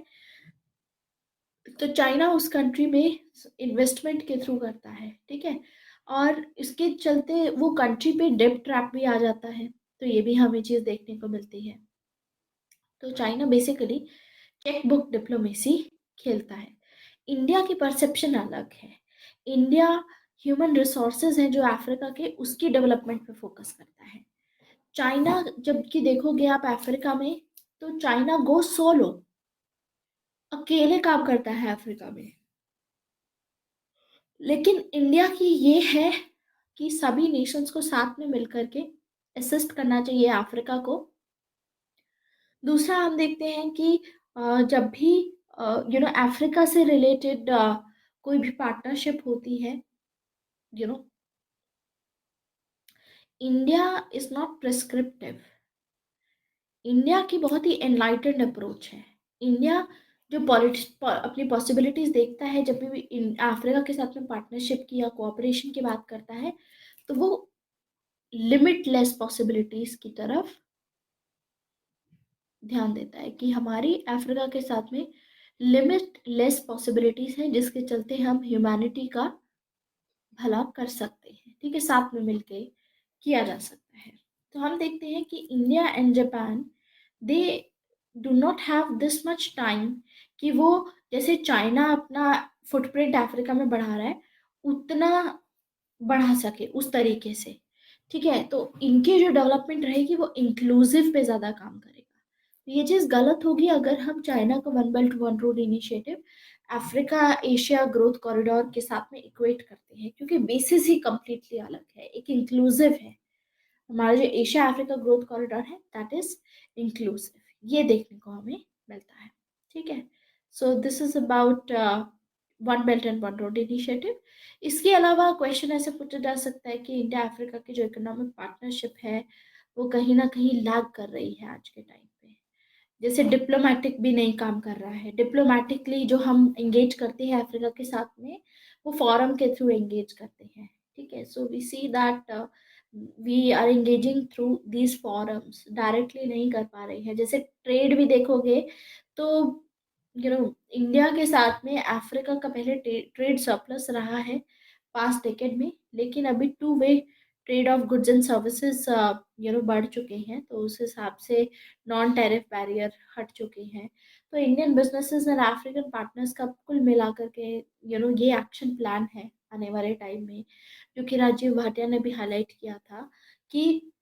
तो चाइना उस कंट्री में इन्वेस्टमेंट के थ्रू करता है, ठीक है. और इसके चलते वो कंट्री पे डेब्ट ट्रैप भी आ जाता है, तो ये भी हमें चीज देखने को मिलती है. तो China basically cheque book diplomacy खेलता है. इंडिया की परसेप्शन अलग है. इंडिया ह्यूमन रिसोर्सेज हैं जो अफ्रीका के, उसकी डेवलपमेंट पे फोकस करता है. चाइना जबकि देखोगे आप अफ्रीका में, तो चाइना गो सोलो, अकेले काम करता है अफ्रीका में. लेकिन इंडिया की ये है कि सभी नेशंस को साथ में मिलकर के असिस्ट करना चाहिए अफ्रीका को. दूसरा हम देखते हैं कि जब भी अफ्रीका से रिलेटेड कोई भी पार्टनरशिप होती है, you know India is not prescriptive. India की बहुत ही एनलाइटेड अप्रोच है. इंडिया जो अपनी पॉसिबिलिटीज देखता है जब भी अफ्रीका के साथ में पार्टनरशिप की या कोऑपरेशन की बात करता है, तो वो लिमिटलेस पॉसिबिलिटीज की तरफ ध्यान देता है कि हमारी अफ्रीका के साथ में लिमिटलेस पॉसिबिलिटीज हैं जिसके चलते हम ह्यूमैनिटी का भला कर सकते हैं, ठीक है, साथ में मिलके किया जा सकता है. तो हम देखते हैं कि India and Japan, they do not have this much time कि वो, जैसे चाइना अपना फुटप्रिंट अफ्रीका में बढ़ा रहा है, उतना बढ़ा सके उस तरीके से, ठीक है. तो इनकी जो डेवलपमेंट रहेगी वो इंक्लूसिव पे ज़्यादा काम करेगा. तो ये चीज़ गलत होगी अगर हम चाइना का one belt one road initiative Africa Asia growth corridor के साथ में इक्वेट करते हैं, क्योंकि बेसिस ही कंप्लीटली अलग है. एक इंक्लूसिव है, हमारा जो एशिया अफ्रीका ग्रोथ कॉरिडोर है दैट इज इंक्लूसिव. ये देखने को हमें मिलता है, ठीक है. So this is about one belt and one road initiative. इसके अलावा क्वेश्चन ऐसे पूछा जा सकता है कि इंडिया अफ्रीका की जो इकोनॉमिक पार्टनरशिप है वो कहीं ना कहीं लैग कर रही है आज के टाइम पे. जैसे डिप्लोमेटिक भी नहीं काम कर रहा है. डिप्लोमेटिकली जो हम एंगेज करते हैं अफ्रीका के साथ में, वो फॉरम के थ्रू एंगेज करते हैं, ठीक है. So we see that we are engaging through these forums, directly नहीं कर पा रहे हैं. जैसे ट्रेड भी देखोगे तो इंडिया के साथ में अफ्रीका का पहले ट्रेड सरप्लस रहा है पास्ट डेकेड में, लेकिन अभी two way trade off goods and services बढ़ चुके हैं, तो उस हिसाब से नॉन टैरिफ बैरियर हट चुके हैं. तो Indian businesses and African partners का कुल मिलाकर के ये एक्शन प्लान है आने वाले टाइम में, जो कि राजीव भाटिया ने भी हाईलाइट किया था कि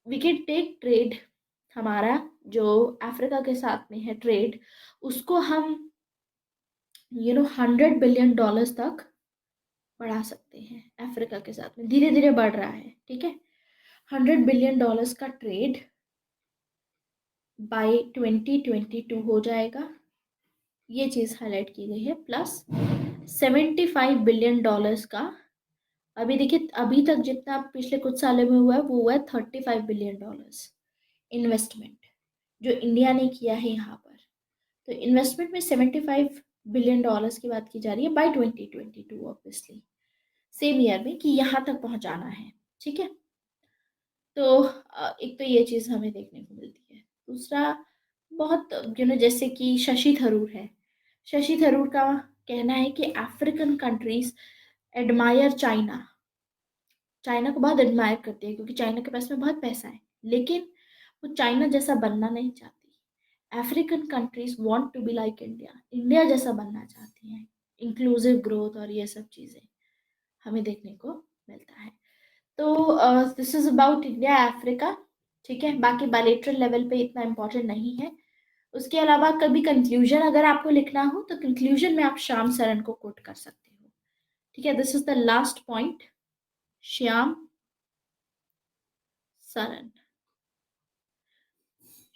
वी कैन टेक ट्रेड, हमारा जो अफ्रीका के साथ में है ट्रेड, उसको हम 100 बिलियन डॉलर्स तक बढ़ा सकते हैं. अफ्रीका के साथ में धीरे धीरे बढ़ रहा है, ठीक है. 100 बिलियन डॉलर्स का ट्रेड बाय 2022 हो जाएगा, ये चीज़ हाईलाइट की गई है. प्लस 75 बिलियन डॉलर्स का, अभी देखिए अभी तक जितना पिछले कुछ सालों में हुआ है वो हुआ है 35 बिलियन डॉलर्स इन्वेस्टमेंट जो इंडिया ने किया है यहाँ पर. तो इन्वेस्टमेंट में 75 बिलियन डॉलर्स की बात की जा रही है बाय 2022, ऑब्वियसली सेम ईयर में, कि यहाँ तक पहुँचाना है, ठीक है. तो एक तो ये चीज़ हमें देखने को मिलती है. दूसरा, बहुत जैसे कि शशि थरूर है, शशि थरूर का कहना है कि African countries admire China, China को बहुत एडमायर करती है क्योंकि चाइना के पास में बहुत पैसा है, लेकिन वो चाइना जैसा बनना नहीं चाहती. African countries want to be like India, India जैसा बनना चाहती हैं. इंक्लूसिव ग्रोथ और ये सब चीज़ें हमें देखने को मिलता है. तो this is about India Africa, ठीक है. बाकी बायलैटरल लेवल पे इतना इम्पोर्टेंट नहीं है. उसके अलावा कभी कंक्लूजन अगर आपको लिखना हो तो कंक्लूजन में आप श्याम सरन को कोट कर सकते हो, ठीक है. This is the last point, Shyam Saran.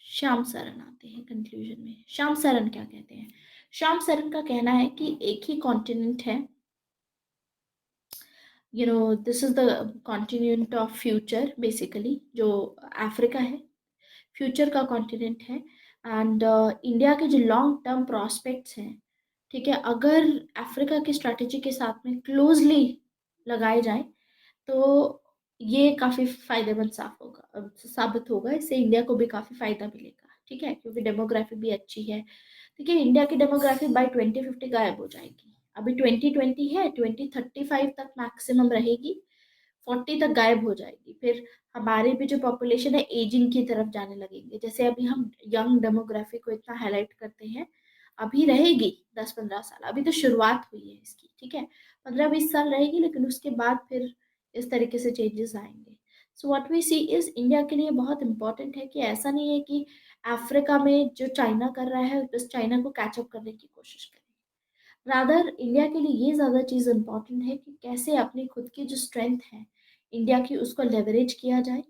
Shyam Saran आते हैं कंक्लूजन में. श्याम सरन क्या कहते हैं? श्याम सरन का कहना है कि एक ही कॉन्टिनेंट है, this is the continent of future basically, जो अफ्रीका है फ्यूचर का कॉन्टिनेंट है। एंड इंडिया के जो लॉन्ग टर्म प्रोस्पेक्ट्स हैं, ठीक है, अगर अफ्रीका की स्ट्रैटेजी के साथ में क्लोजली लगाए जाए तो ये काफ़ी फायदेमंद साबित होगा। इससे इंडिया को भी काफ़ी फायदा मिलेगा, ठीक है, क्योंकि डेमोग्राफी भी अच्छी है। ठीक है, इंडिया की डेमोग्राफी बाय 2050 गायब हो जाएगी। अभी 2020 है, 2035 तक मैक्सिमम रहेगी, 40 तक गायब हो जाएगी। फिर हमारी भी जो पॉपुलेशन है एजिंग की तरफ जाने लगेंगे। जैसे अभी हम यंग डेमोग्राफी को इतना हाईलाइट करते हैं, अभी रहेगी 10-15 साल, अभी तो शुरुआत हुई है इसकी, ठीक है, 15-20 साल रहेगी, लेकिन उसके बाद फिर इस तरीके से चेंजेस आएंगे। So what we see is India के लिए बहुत इंपॉर्टेंट है कि ऐसा नहीं है कि अफ्रीका में जो चाइना कर रहा है बस चाइना को कैचअप करने की कोशिश करें। रादर इंडिया के लिए ये ज़्यादा चीज़ इंपॉर्टेंट है कि कैसे अपनी खुद की जो स्ट्रेंथ है इंडिया की उसको लेवरेज किया जाए,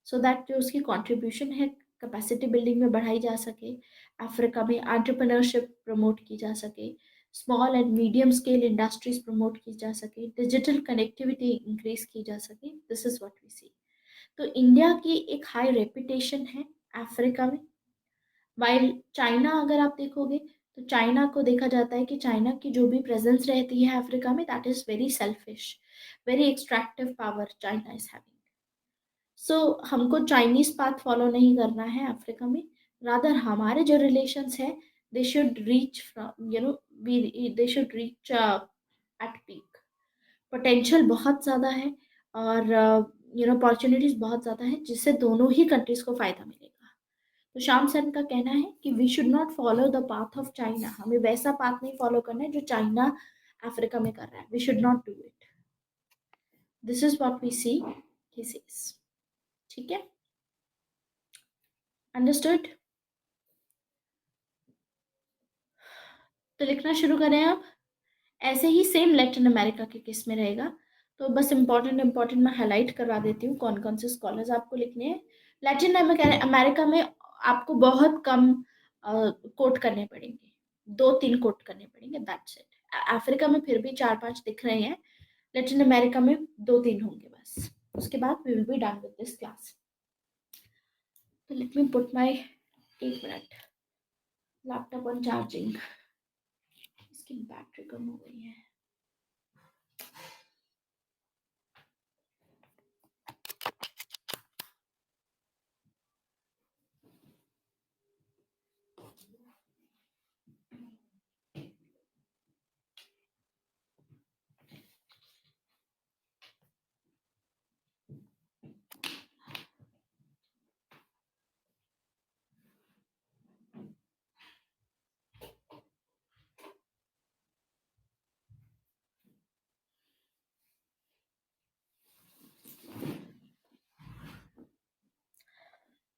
सो दैट जो उसकी कंट्रीब्यूशन है कैपेसिटी बिल्डिंग में बढ़ाई जा सके, अफ्रीका में एंटरप्रेन्योरशिप प्रमोट की जा सके, small and medium scale industries promote की जा सके, डिजिटल कनेक्टिविटी इंक्रीज की जा सके। दिस इज व्हाट वी सी। तो इंडिया की एक हाई रेपुटेशन है अफ्रीका में। वाइल चाइना अगर आप देखोगे तो चाइना को देखा जाता है कि चाइना की जो भी प्रेजेंस रहती है अफ्रीका में, that is very selfish, very extractive power China is having. So हमको चाइनीज पाथ फॉलो नहीं करना है अफ्रीका में। रादर हमारे जो रिलेशंस है they should reach from they should reach at peak. Potential बहुत ज़्यादा है और अपॉर्चुनिटीज बहुत ज़्यादा है, जिससे दोनों ही कंट्रीज को फायदा मिलेगा। तो श्याम सरन का कहना है कि we should not follow the path of China, हमें वैसा पाथ नहीं फॉलो करना है जो चाइना अफ्रीका में कर रहा है। We should not do it. This is what we see he says. ठीक है, अंडरस्टूड। तो लिखना शुरू करें अब। ऐसे ही सेम लैटिन अमेरिका के केस में रहेगा। तो बस इंपॉर्टेंट इंपॉर्टेंट मैं हाईलाइट करवा देती हूँ कौन कौन से स्कॉलर्स आपको लिखने हैं। लैटिन अमेरिका में आपको बहुत कम कोट करने पड़ेंगे, 2-3 कोट करने पड़ेंगे, दैट्स इट। अफ्रीका में फिर भी 4-5 दिख रहे हैं, लैटिन अमेरिका में 2-3 होंगे बस। उसके बाद we will be done with this class. तो लेट मी पुट माय, एक मिनट, लैपटॉप ऑन चार्जिंग। इसकी बैटरी कम हो गई है।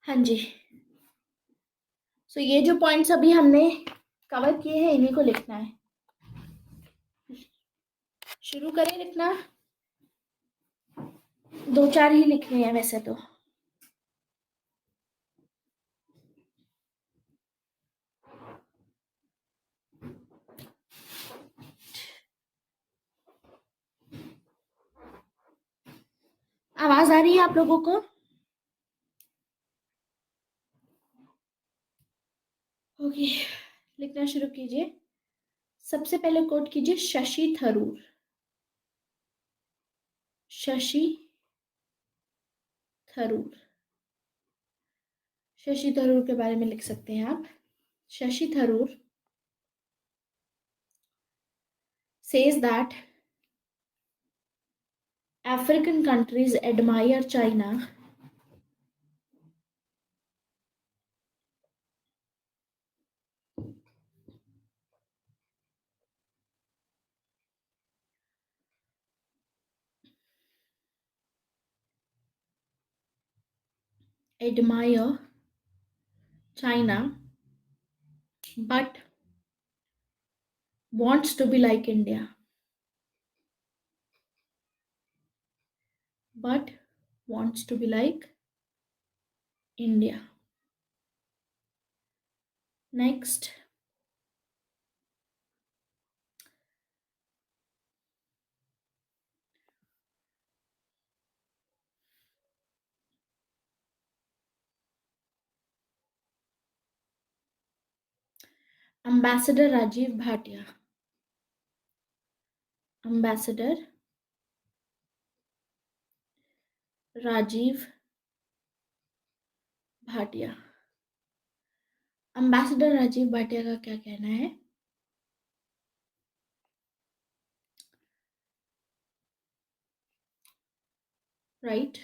हाँ जी। सो ये जो पॉइंट्स अभी हमने कवर किए हैं इन्हीं को लिखना है। शुरू करें लिखना। 2-4 ही लिखने हैं वैसे तो। आवाज आ रही है आप लोगों को? ओके, लिखना शुरू कीजिए। सबसे पहले कोट कीजिए शशि थरूर। शशि थरूर, शशि थरूर के बारे में लिख सकते हैं आप। Shashi Tharoor says that African countries admire China admire China but wants to be like India, but wants to be like India. Next, Ambassador Rajiv Bhatia. Ambassador Rajiv Bhatia. Ambassador Rajiv Bhatia का क्या कहना है? Right,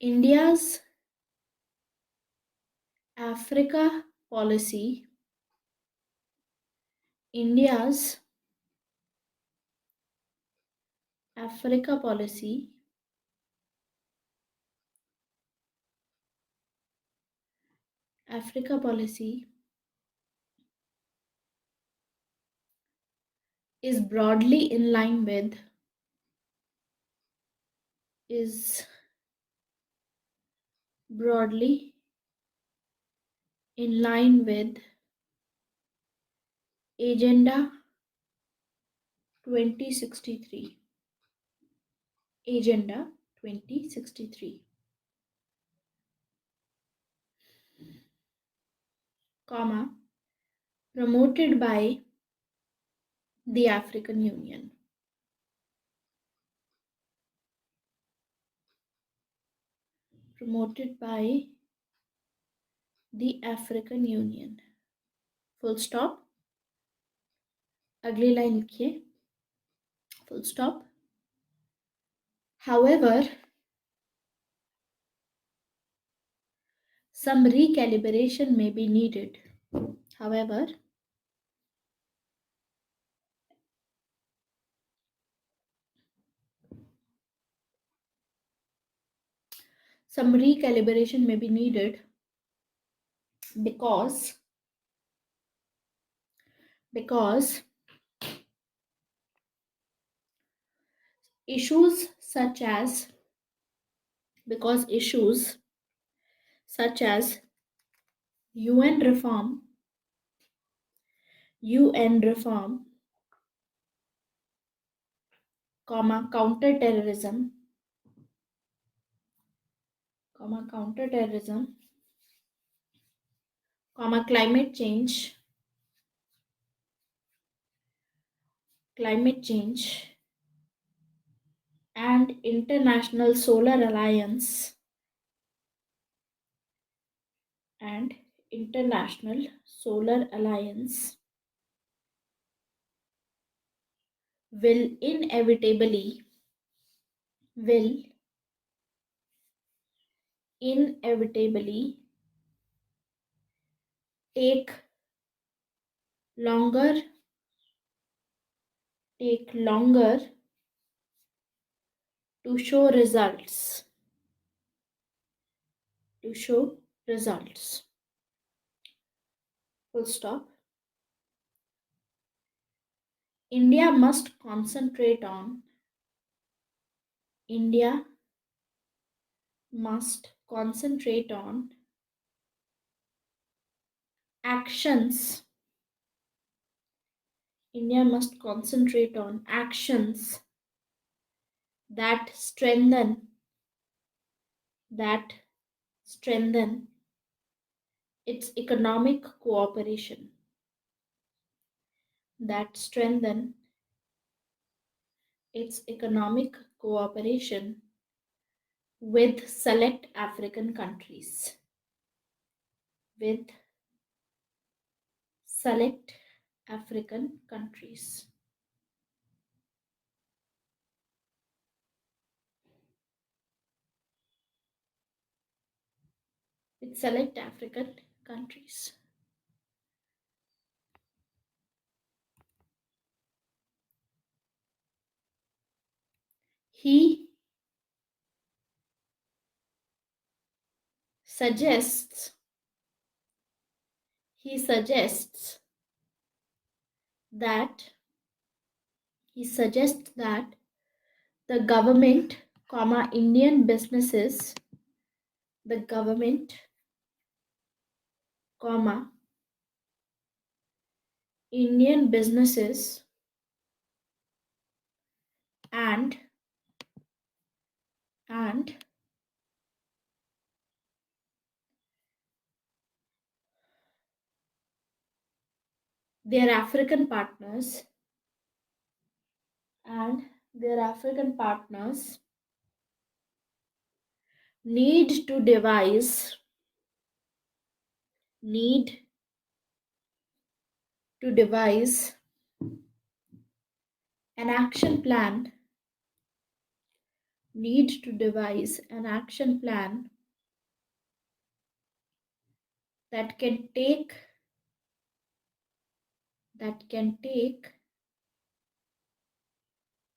India's Africa policy, India's Africa policy Africa policy is broadly in line with is broadly in line with agenda 2063, agenda 2063, comma, promoted by the African Union, promoted by the African Union, full stop। अगली लाइन लिखिए, full stop। However, some recalibration may be needed. However, some recalibration may be needed because issues such as UN reform, counterterrorism, climate change, and International Solar Alliance will inevitably take longer to show results. Full stop. India must concentrate on actions. India must concentrate on actions that strengthen its economic cooperation. With select African countries. With select African countries. With select African countries. He suggests that the government, Indian businesses, Indian businesses and their African partners and their African partners need to devise need to devise an action plan need to devise an action plan that can take that can take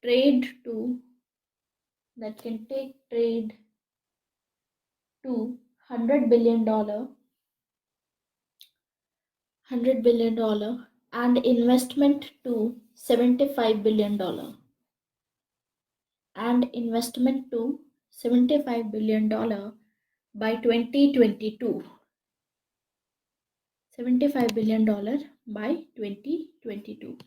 trade to that can take trade to $100 billion and investment to $75 billion and investment to $75 billion by 2022. $75 billion by 2022.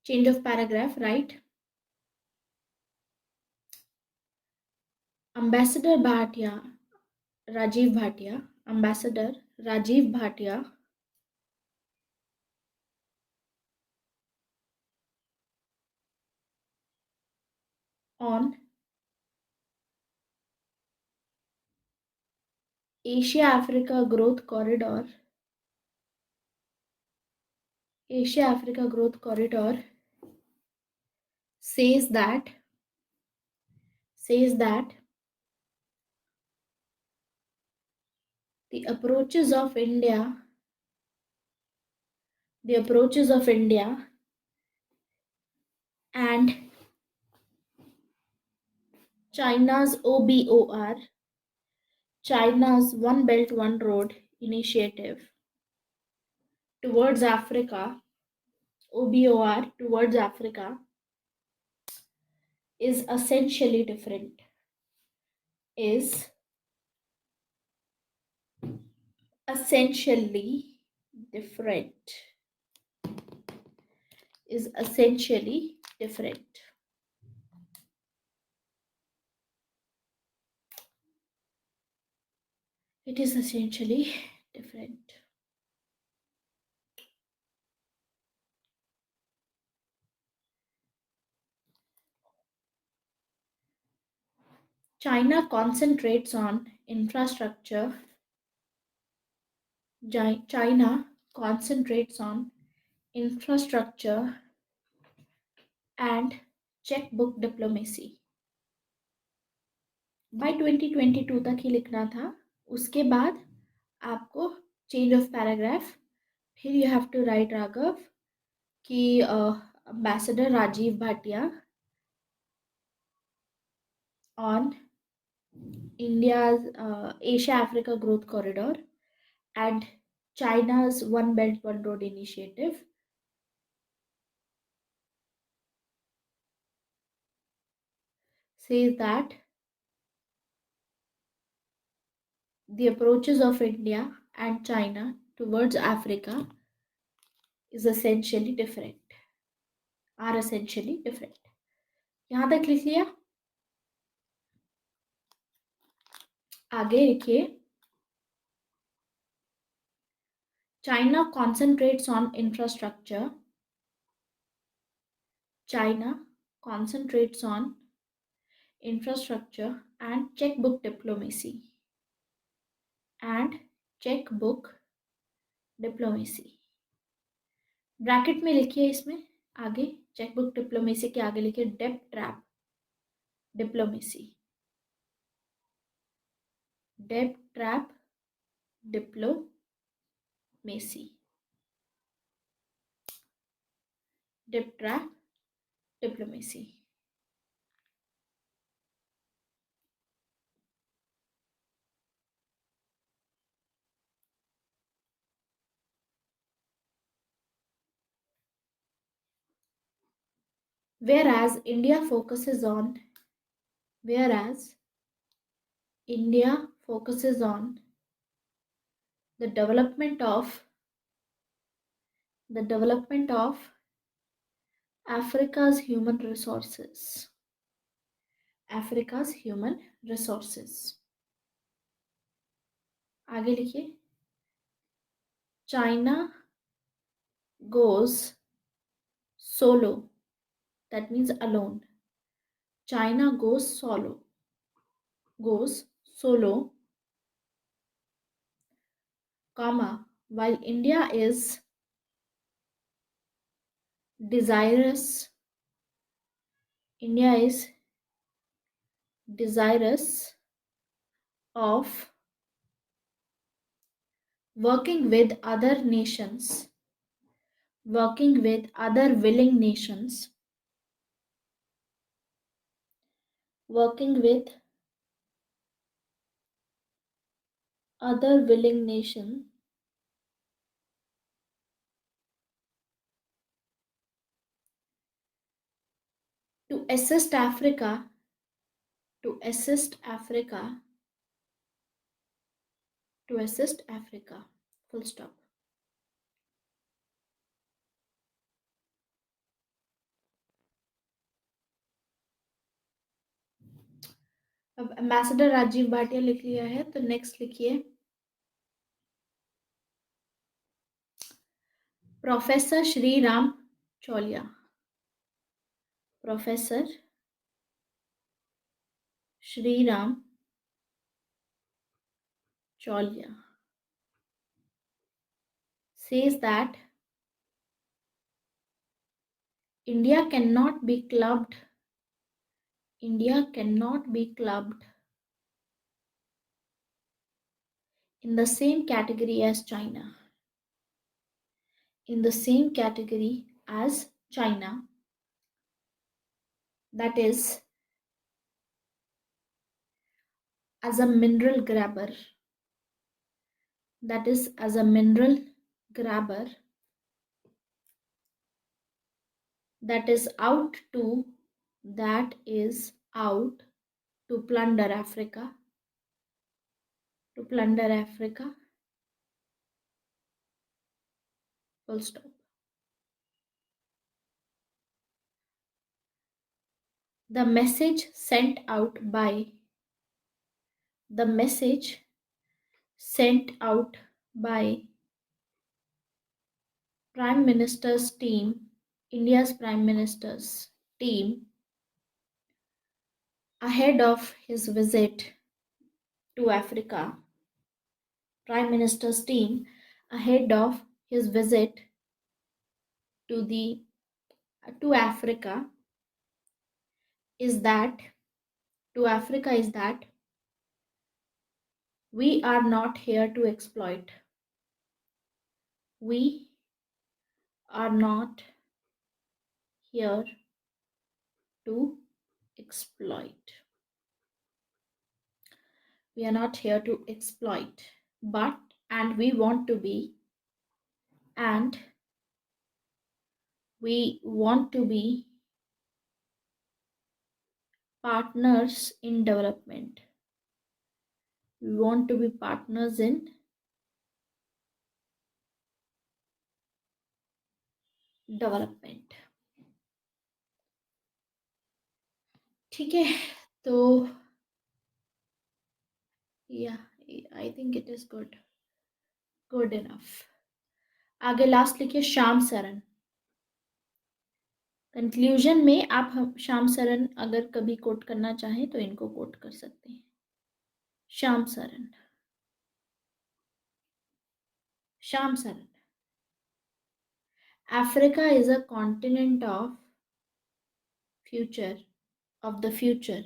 Change of paragraph, right? Ambassador Bhatia, Rajiv Bhatia, Ambassador Rajiv Bhatia on Asia Africa Growth Corridor, Asia Africa Growth Corridor says that the approaches of India, and China's OBOR, China's One Belt One Road initiative towards Africa, OBOR towards Africa, is essentially different. Is essentially different. Is essentially different. It is essentially different. China concentrates on infrastructure. China concentrates on infrastructure and checkbook diplomacy. By 2022 तक ही लिखना था. उसके बाद आपको चेंज ऑफ पैराग्राफ, फिर you have to write Raghav कि ambassador Rajiv Bhatia on India's Asia Africa Growth Corridor and China's One Belt One Road initiative says that the approaches of India and China towards Africa is essentially different, are essentially different. यहाँ तक लिख लिया. आगे लिखिए. China concentrates on infrastructure. China concentrates on infrastructure and checkbook diplomacy. And checkbook diplomacy. Bracket में लिखिए इसमें आगे चेकबुक डिप्लोमेसी के आगे लिखिए डेब्ट ट्रैप डिप्लोमेसी. डेब्ट ट्रैप डिप्लोमेसी. डेब्ट trap diplomacy. Whereas India focuses on the development of Africa's human resources. Africa's human resources. आगे लिखिए, China goes solo, that means alone. China goes solo, comma, while desirous, India is desirous of working with other nations, working with other willing nations, working with other willing nation to assist Africa, to assist Africa, to assist Africa. Full stop. अब एम्बेसडर राजीव भाटिया लिख लिया है, तो नेक्स्ट लिखिए, professor Shri Ram Chauliya, professor Shri Ram Chauliya says that India cannot be clubbed, India cannot be clubbed in the same category as China, in the same category as China, that is as a mineral grabber, that is as a mineral grabber, that is out to plunder Africa, to plunder Africa. Full stop. The message sent out by the message sent out by Prime Minister's team, India's Prime Minister's team, ahead of his visit to Africa, Prime Minister's team ahead of his visit to the to Africa is that to Africa is that we are not here to exploit. We are not here to exploit. We are not here to exploit, but and and we want to be partners in development. We want to be partners in development. ठीक है, तो yeah, I think it is good enough. आगे लास्ट लिखिए, श्याम सरन. कंक्लूजन में आप श्याम सरन अगर कभी कोट करना चाहें तो इनको कोट कर सकते हैं. Shyam Saran, Shyam Saran. Africa is a continent future of the future.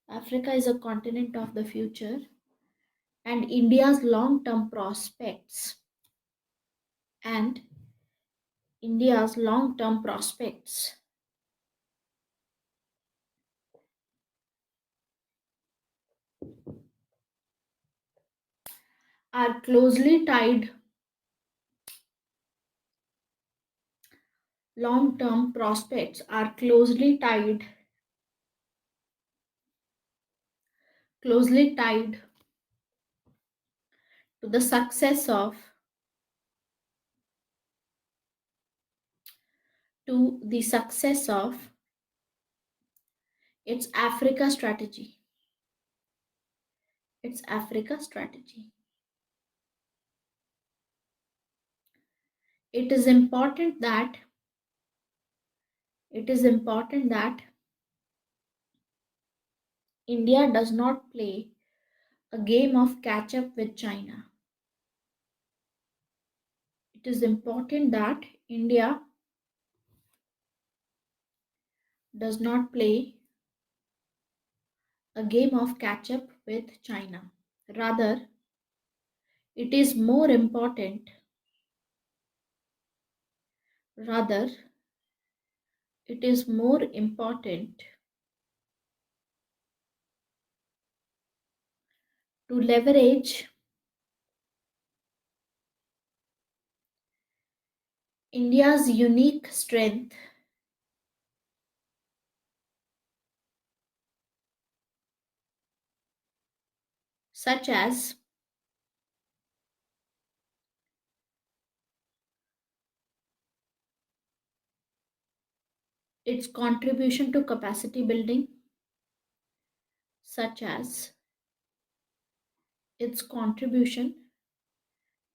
Africa is a continent of the future, and India's long-term prospects and India's long-term prospects are closely tied. Long-term prospects are closely tied to the success of its Africa strategy. Its Africa strategy. it is important that it is important that India does not play a game of catch up with China. It is important that India does not play a game of catch up with China. Rather, it is more important, rather, it is more important to leverage India's unique strength, such as its contribution to capacity building, such as its contribution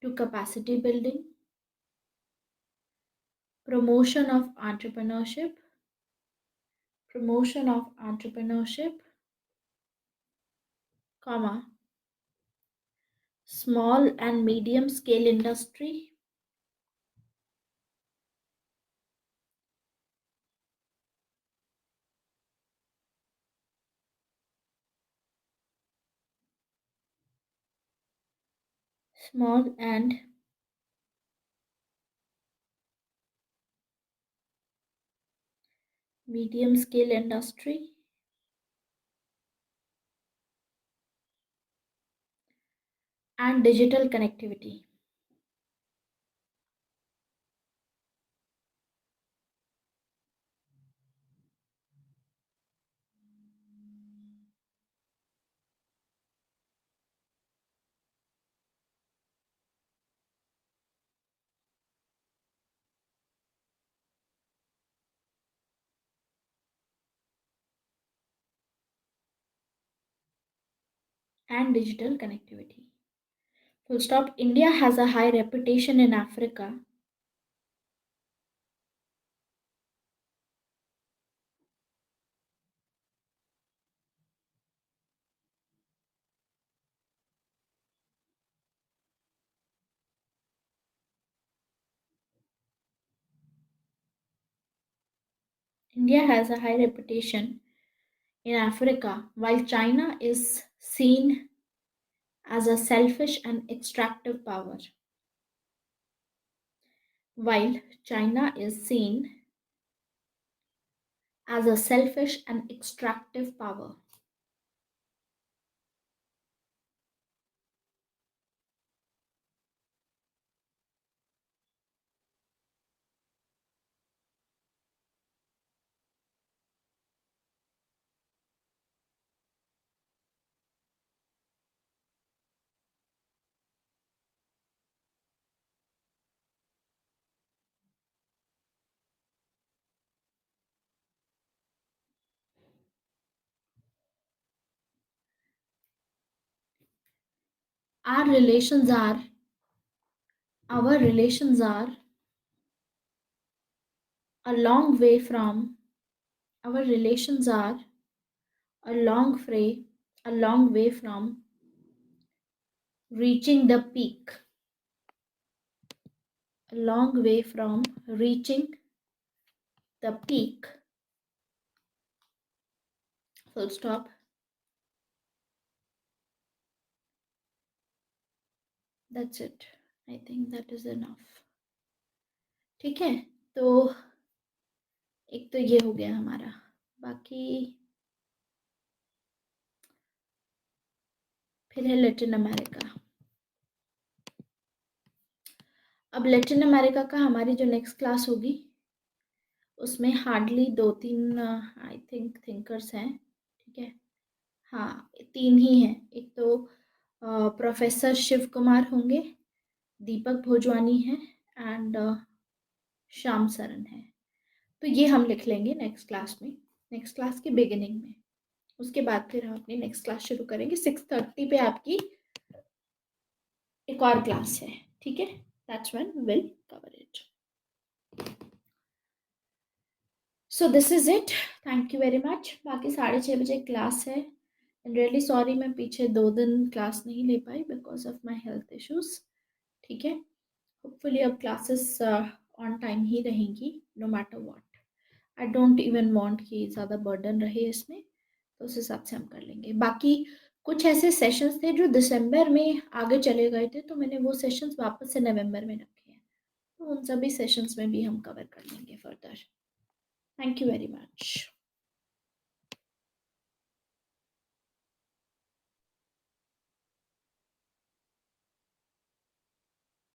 to capacity building, promotion of entrepreneurship, promotion of entrepreneurship, comma, small and medium scale industry, small and medium scale industry, and digital connectivity. And digital connectivity. Full stop. India has a high reputation in Africa. India has a high reputation in Africa, while China is seen as a selfish and extractive power. While China is seen as a selfish and extractive power. Our relations are our relations are a long way from our relations are a a long way from reaching the peak. A long way from reaching the peak. Full stop. That's it. I think that is enough. ठीक है, तो एक तो ये हो गया हमारा, बाकी फिर है लैटिन अमेरिका. अब लैटिन अमेरिका का हमारी जो नेक्स्ट क्लास होगी उसमें हार्डली 2-3 आई थिंक थिंकर्स हैं. ठीक है, हाँ 3 ही हैं. एक तो प्रोफेसर शिव कुमार होंगे, दीपक भोजवानी है एंड श्याम सरन है. तो ये हम लिख लेंगे नेक्स्ट क्लास में, नेक्स्ट क्लास के बिगिनिंग में. उसके बाद फिर हम अपनी नेक्स्ट क्लास शुरू करेंगे. 6:30 पे आपकी एक और क्लास है. ठीक है. that's when we'll cover it. So this is it. Thank you very much. बाकी 6:30 बजे क्लास है. एंड रियली सॉरी मैं पीछे 2 दिन क्लास नहीं ले पाई because of my health issues. ठीक है. होपफुली अब क्लासेस ऑन टाइम ही रहेंगी no matter what. I don't even want कि ज़्यादा बर्डन रहे इसमें. तो उस हिसाब से हम कर लेंगे. बाकी कुछ ऐसे सेशंस थे जो दिसंबर में आगे चले गए थे, तो मैंने वो सेशंस वापस से नवंबर में रखे हैं. तो उन सभी सेशंस में भी हम कवर कर लेंगे further. Thank you very much.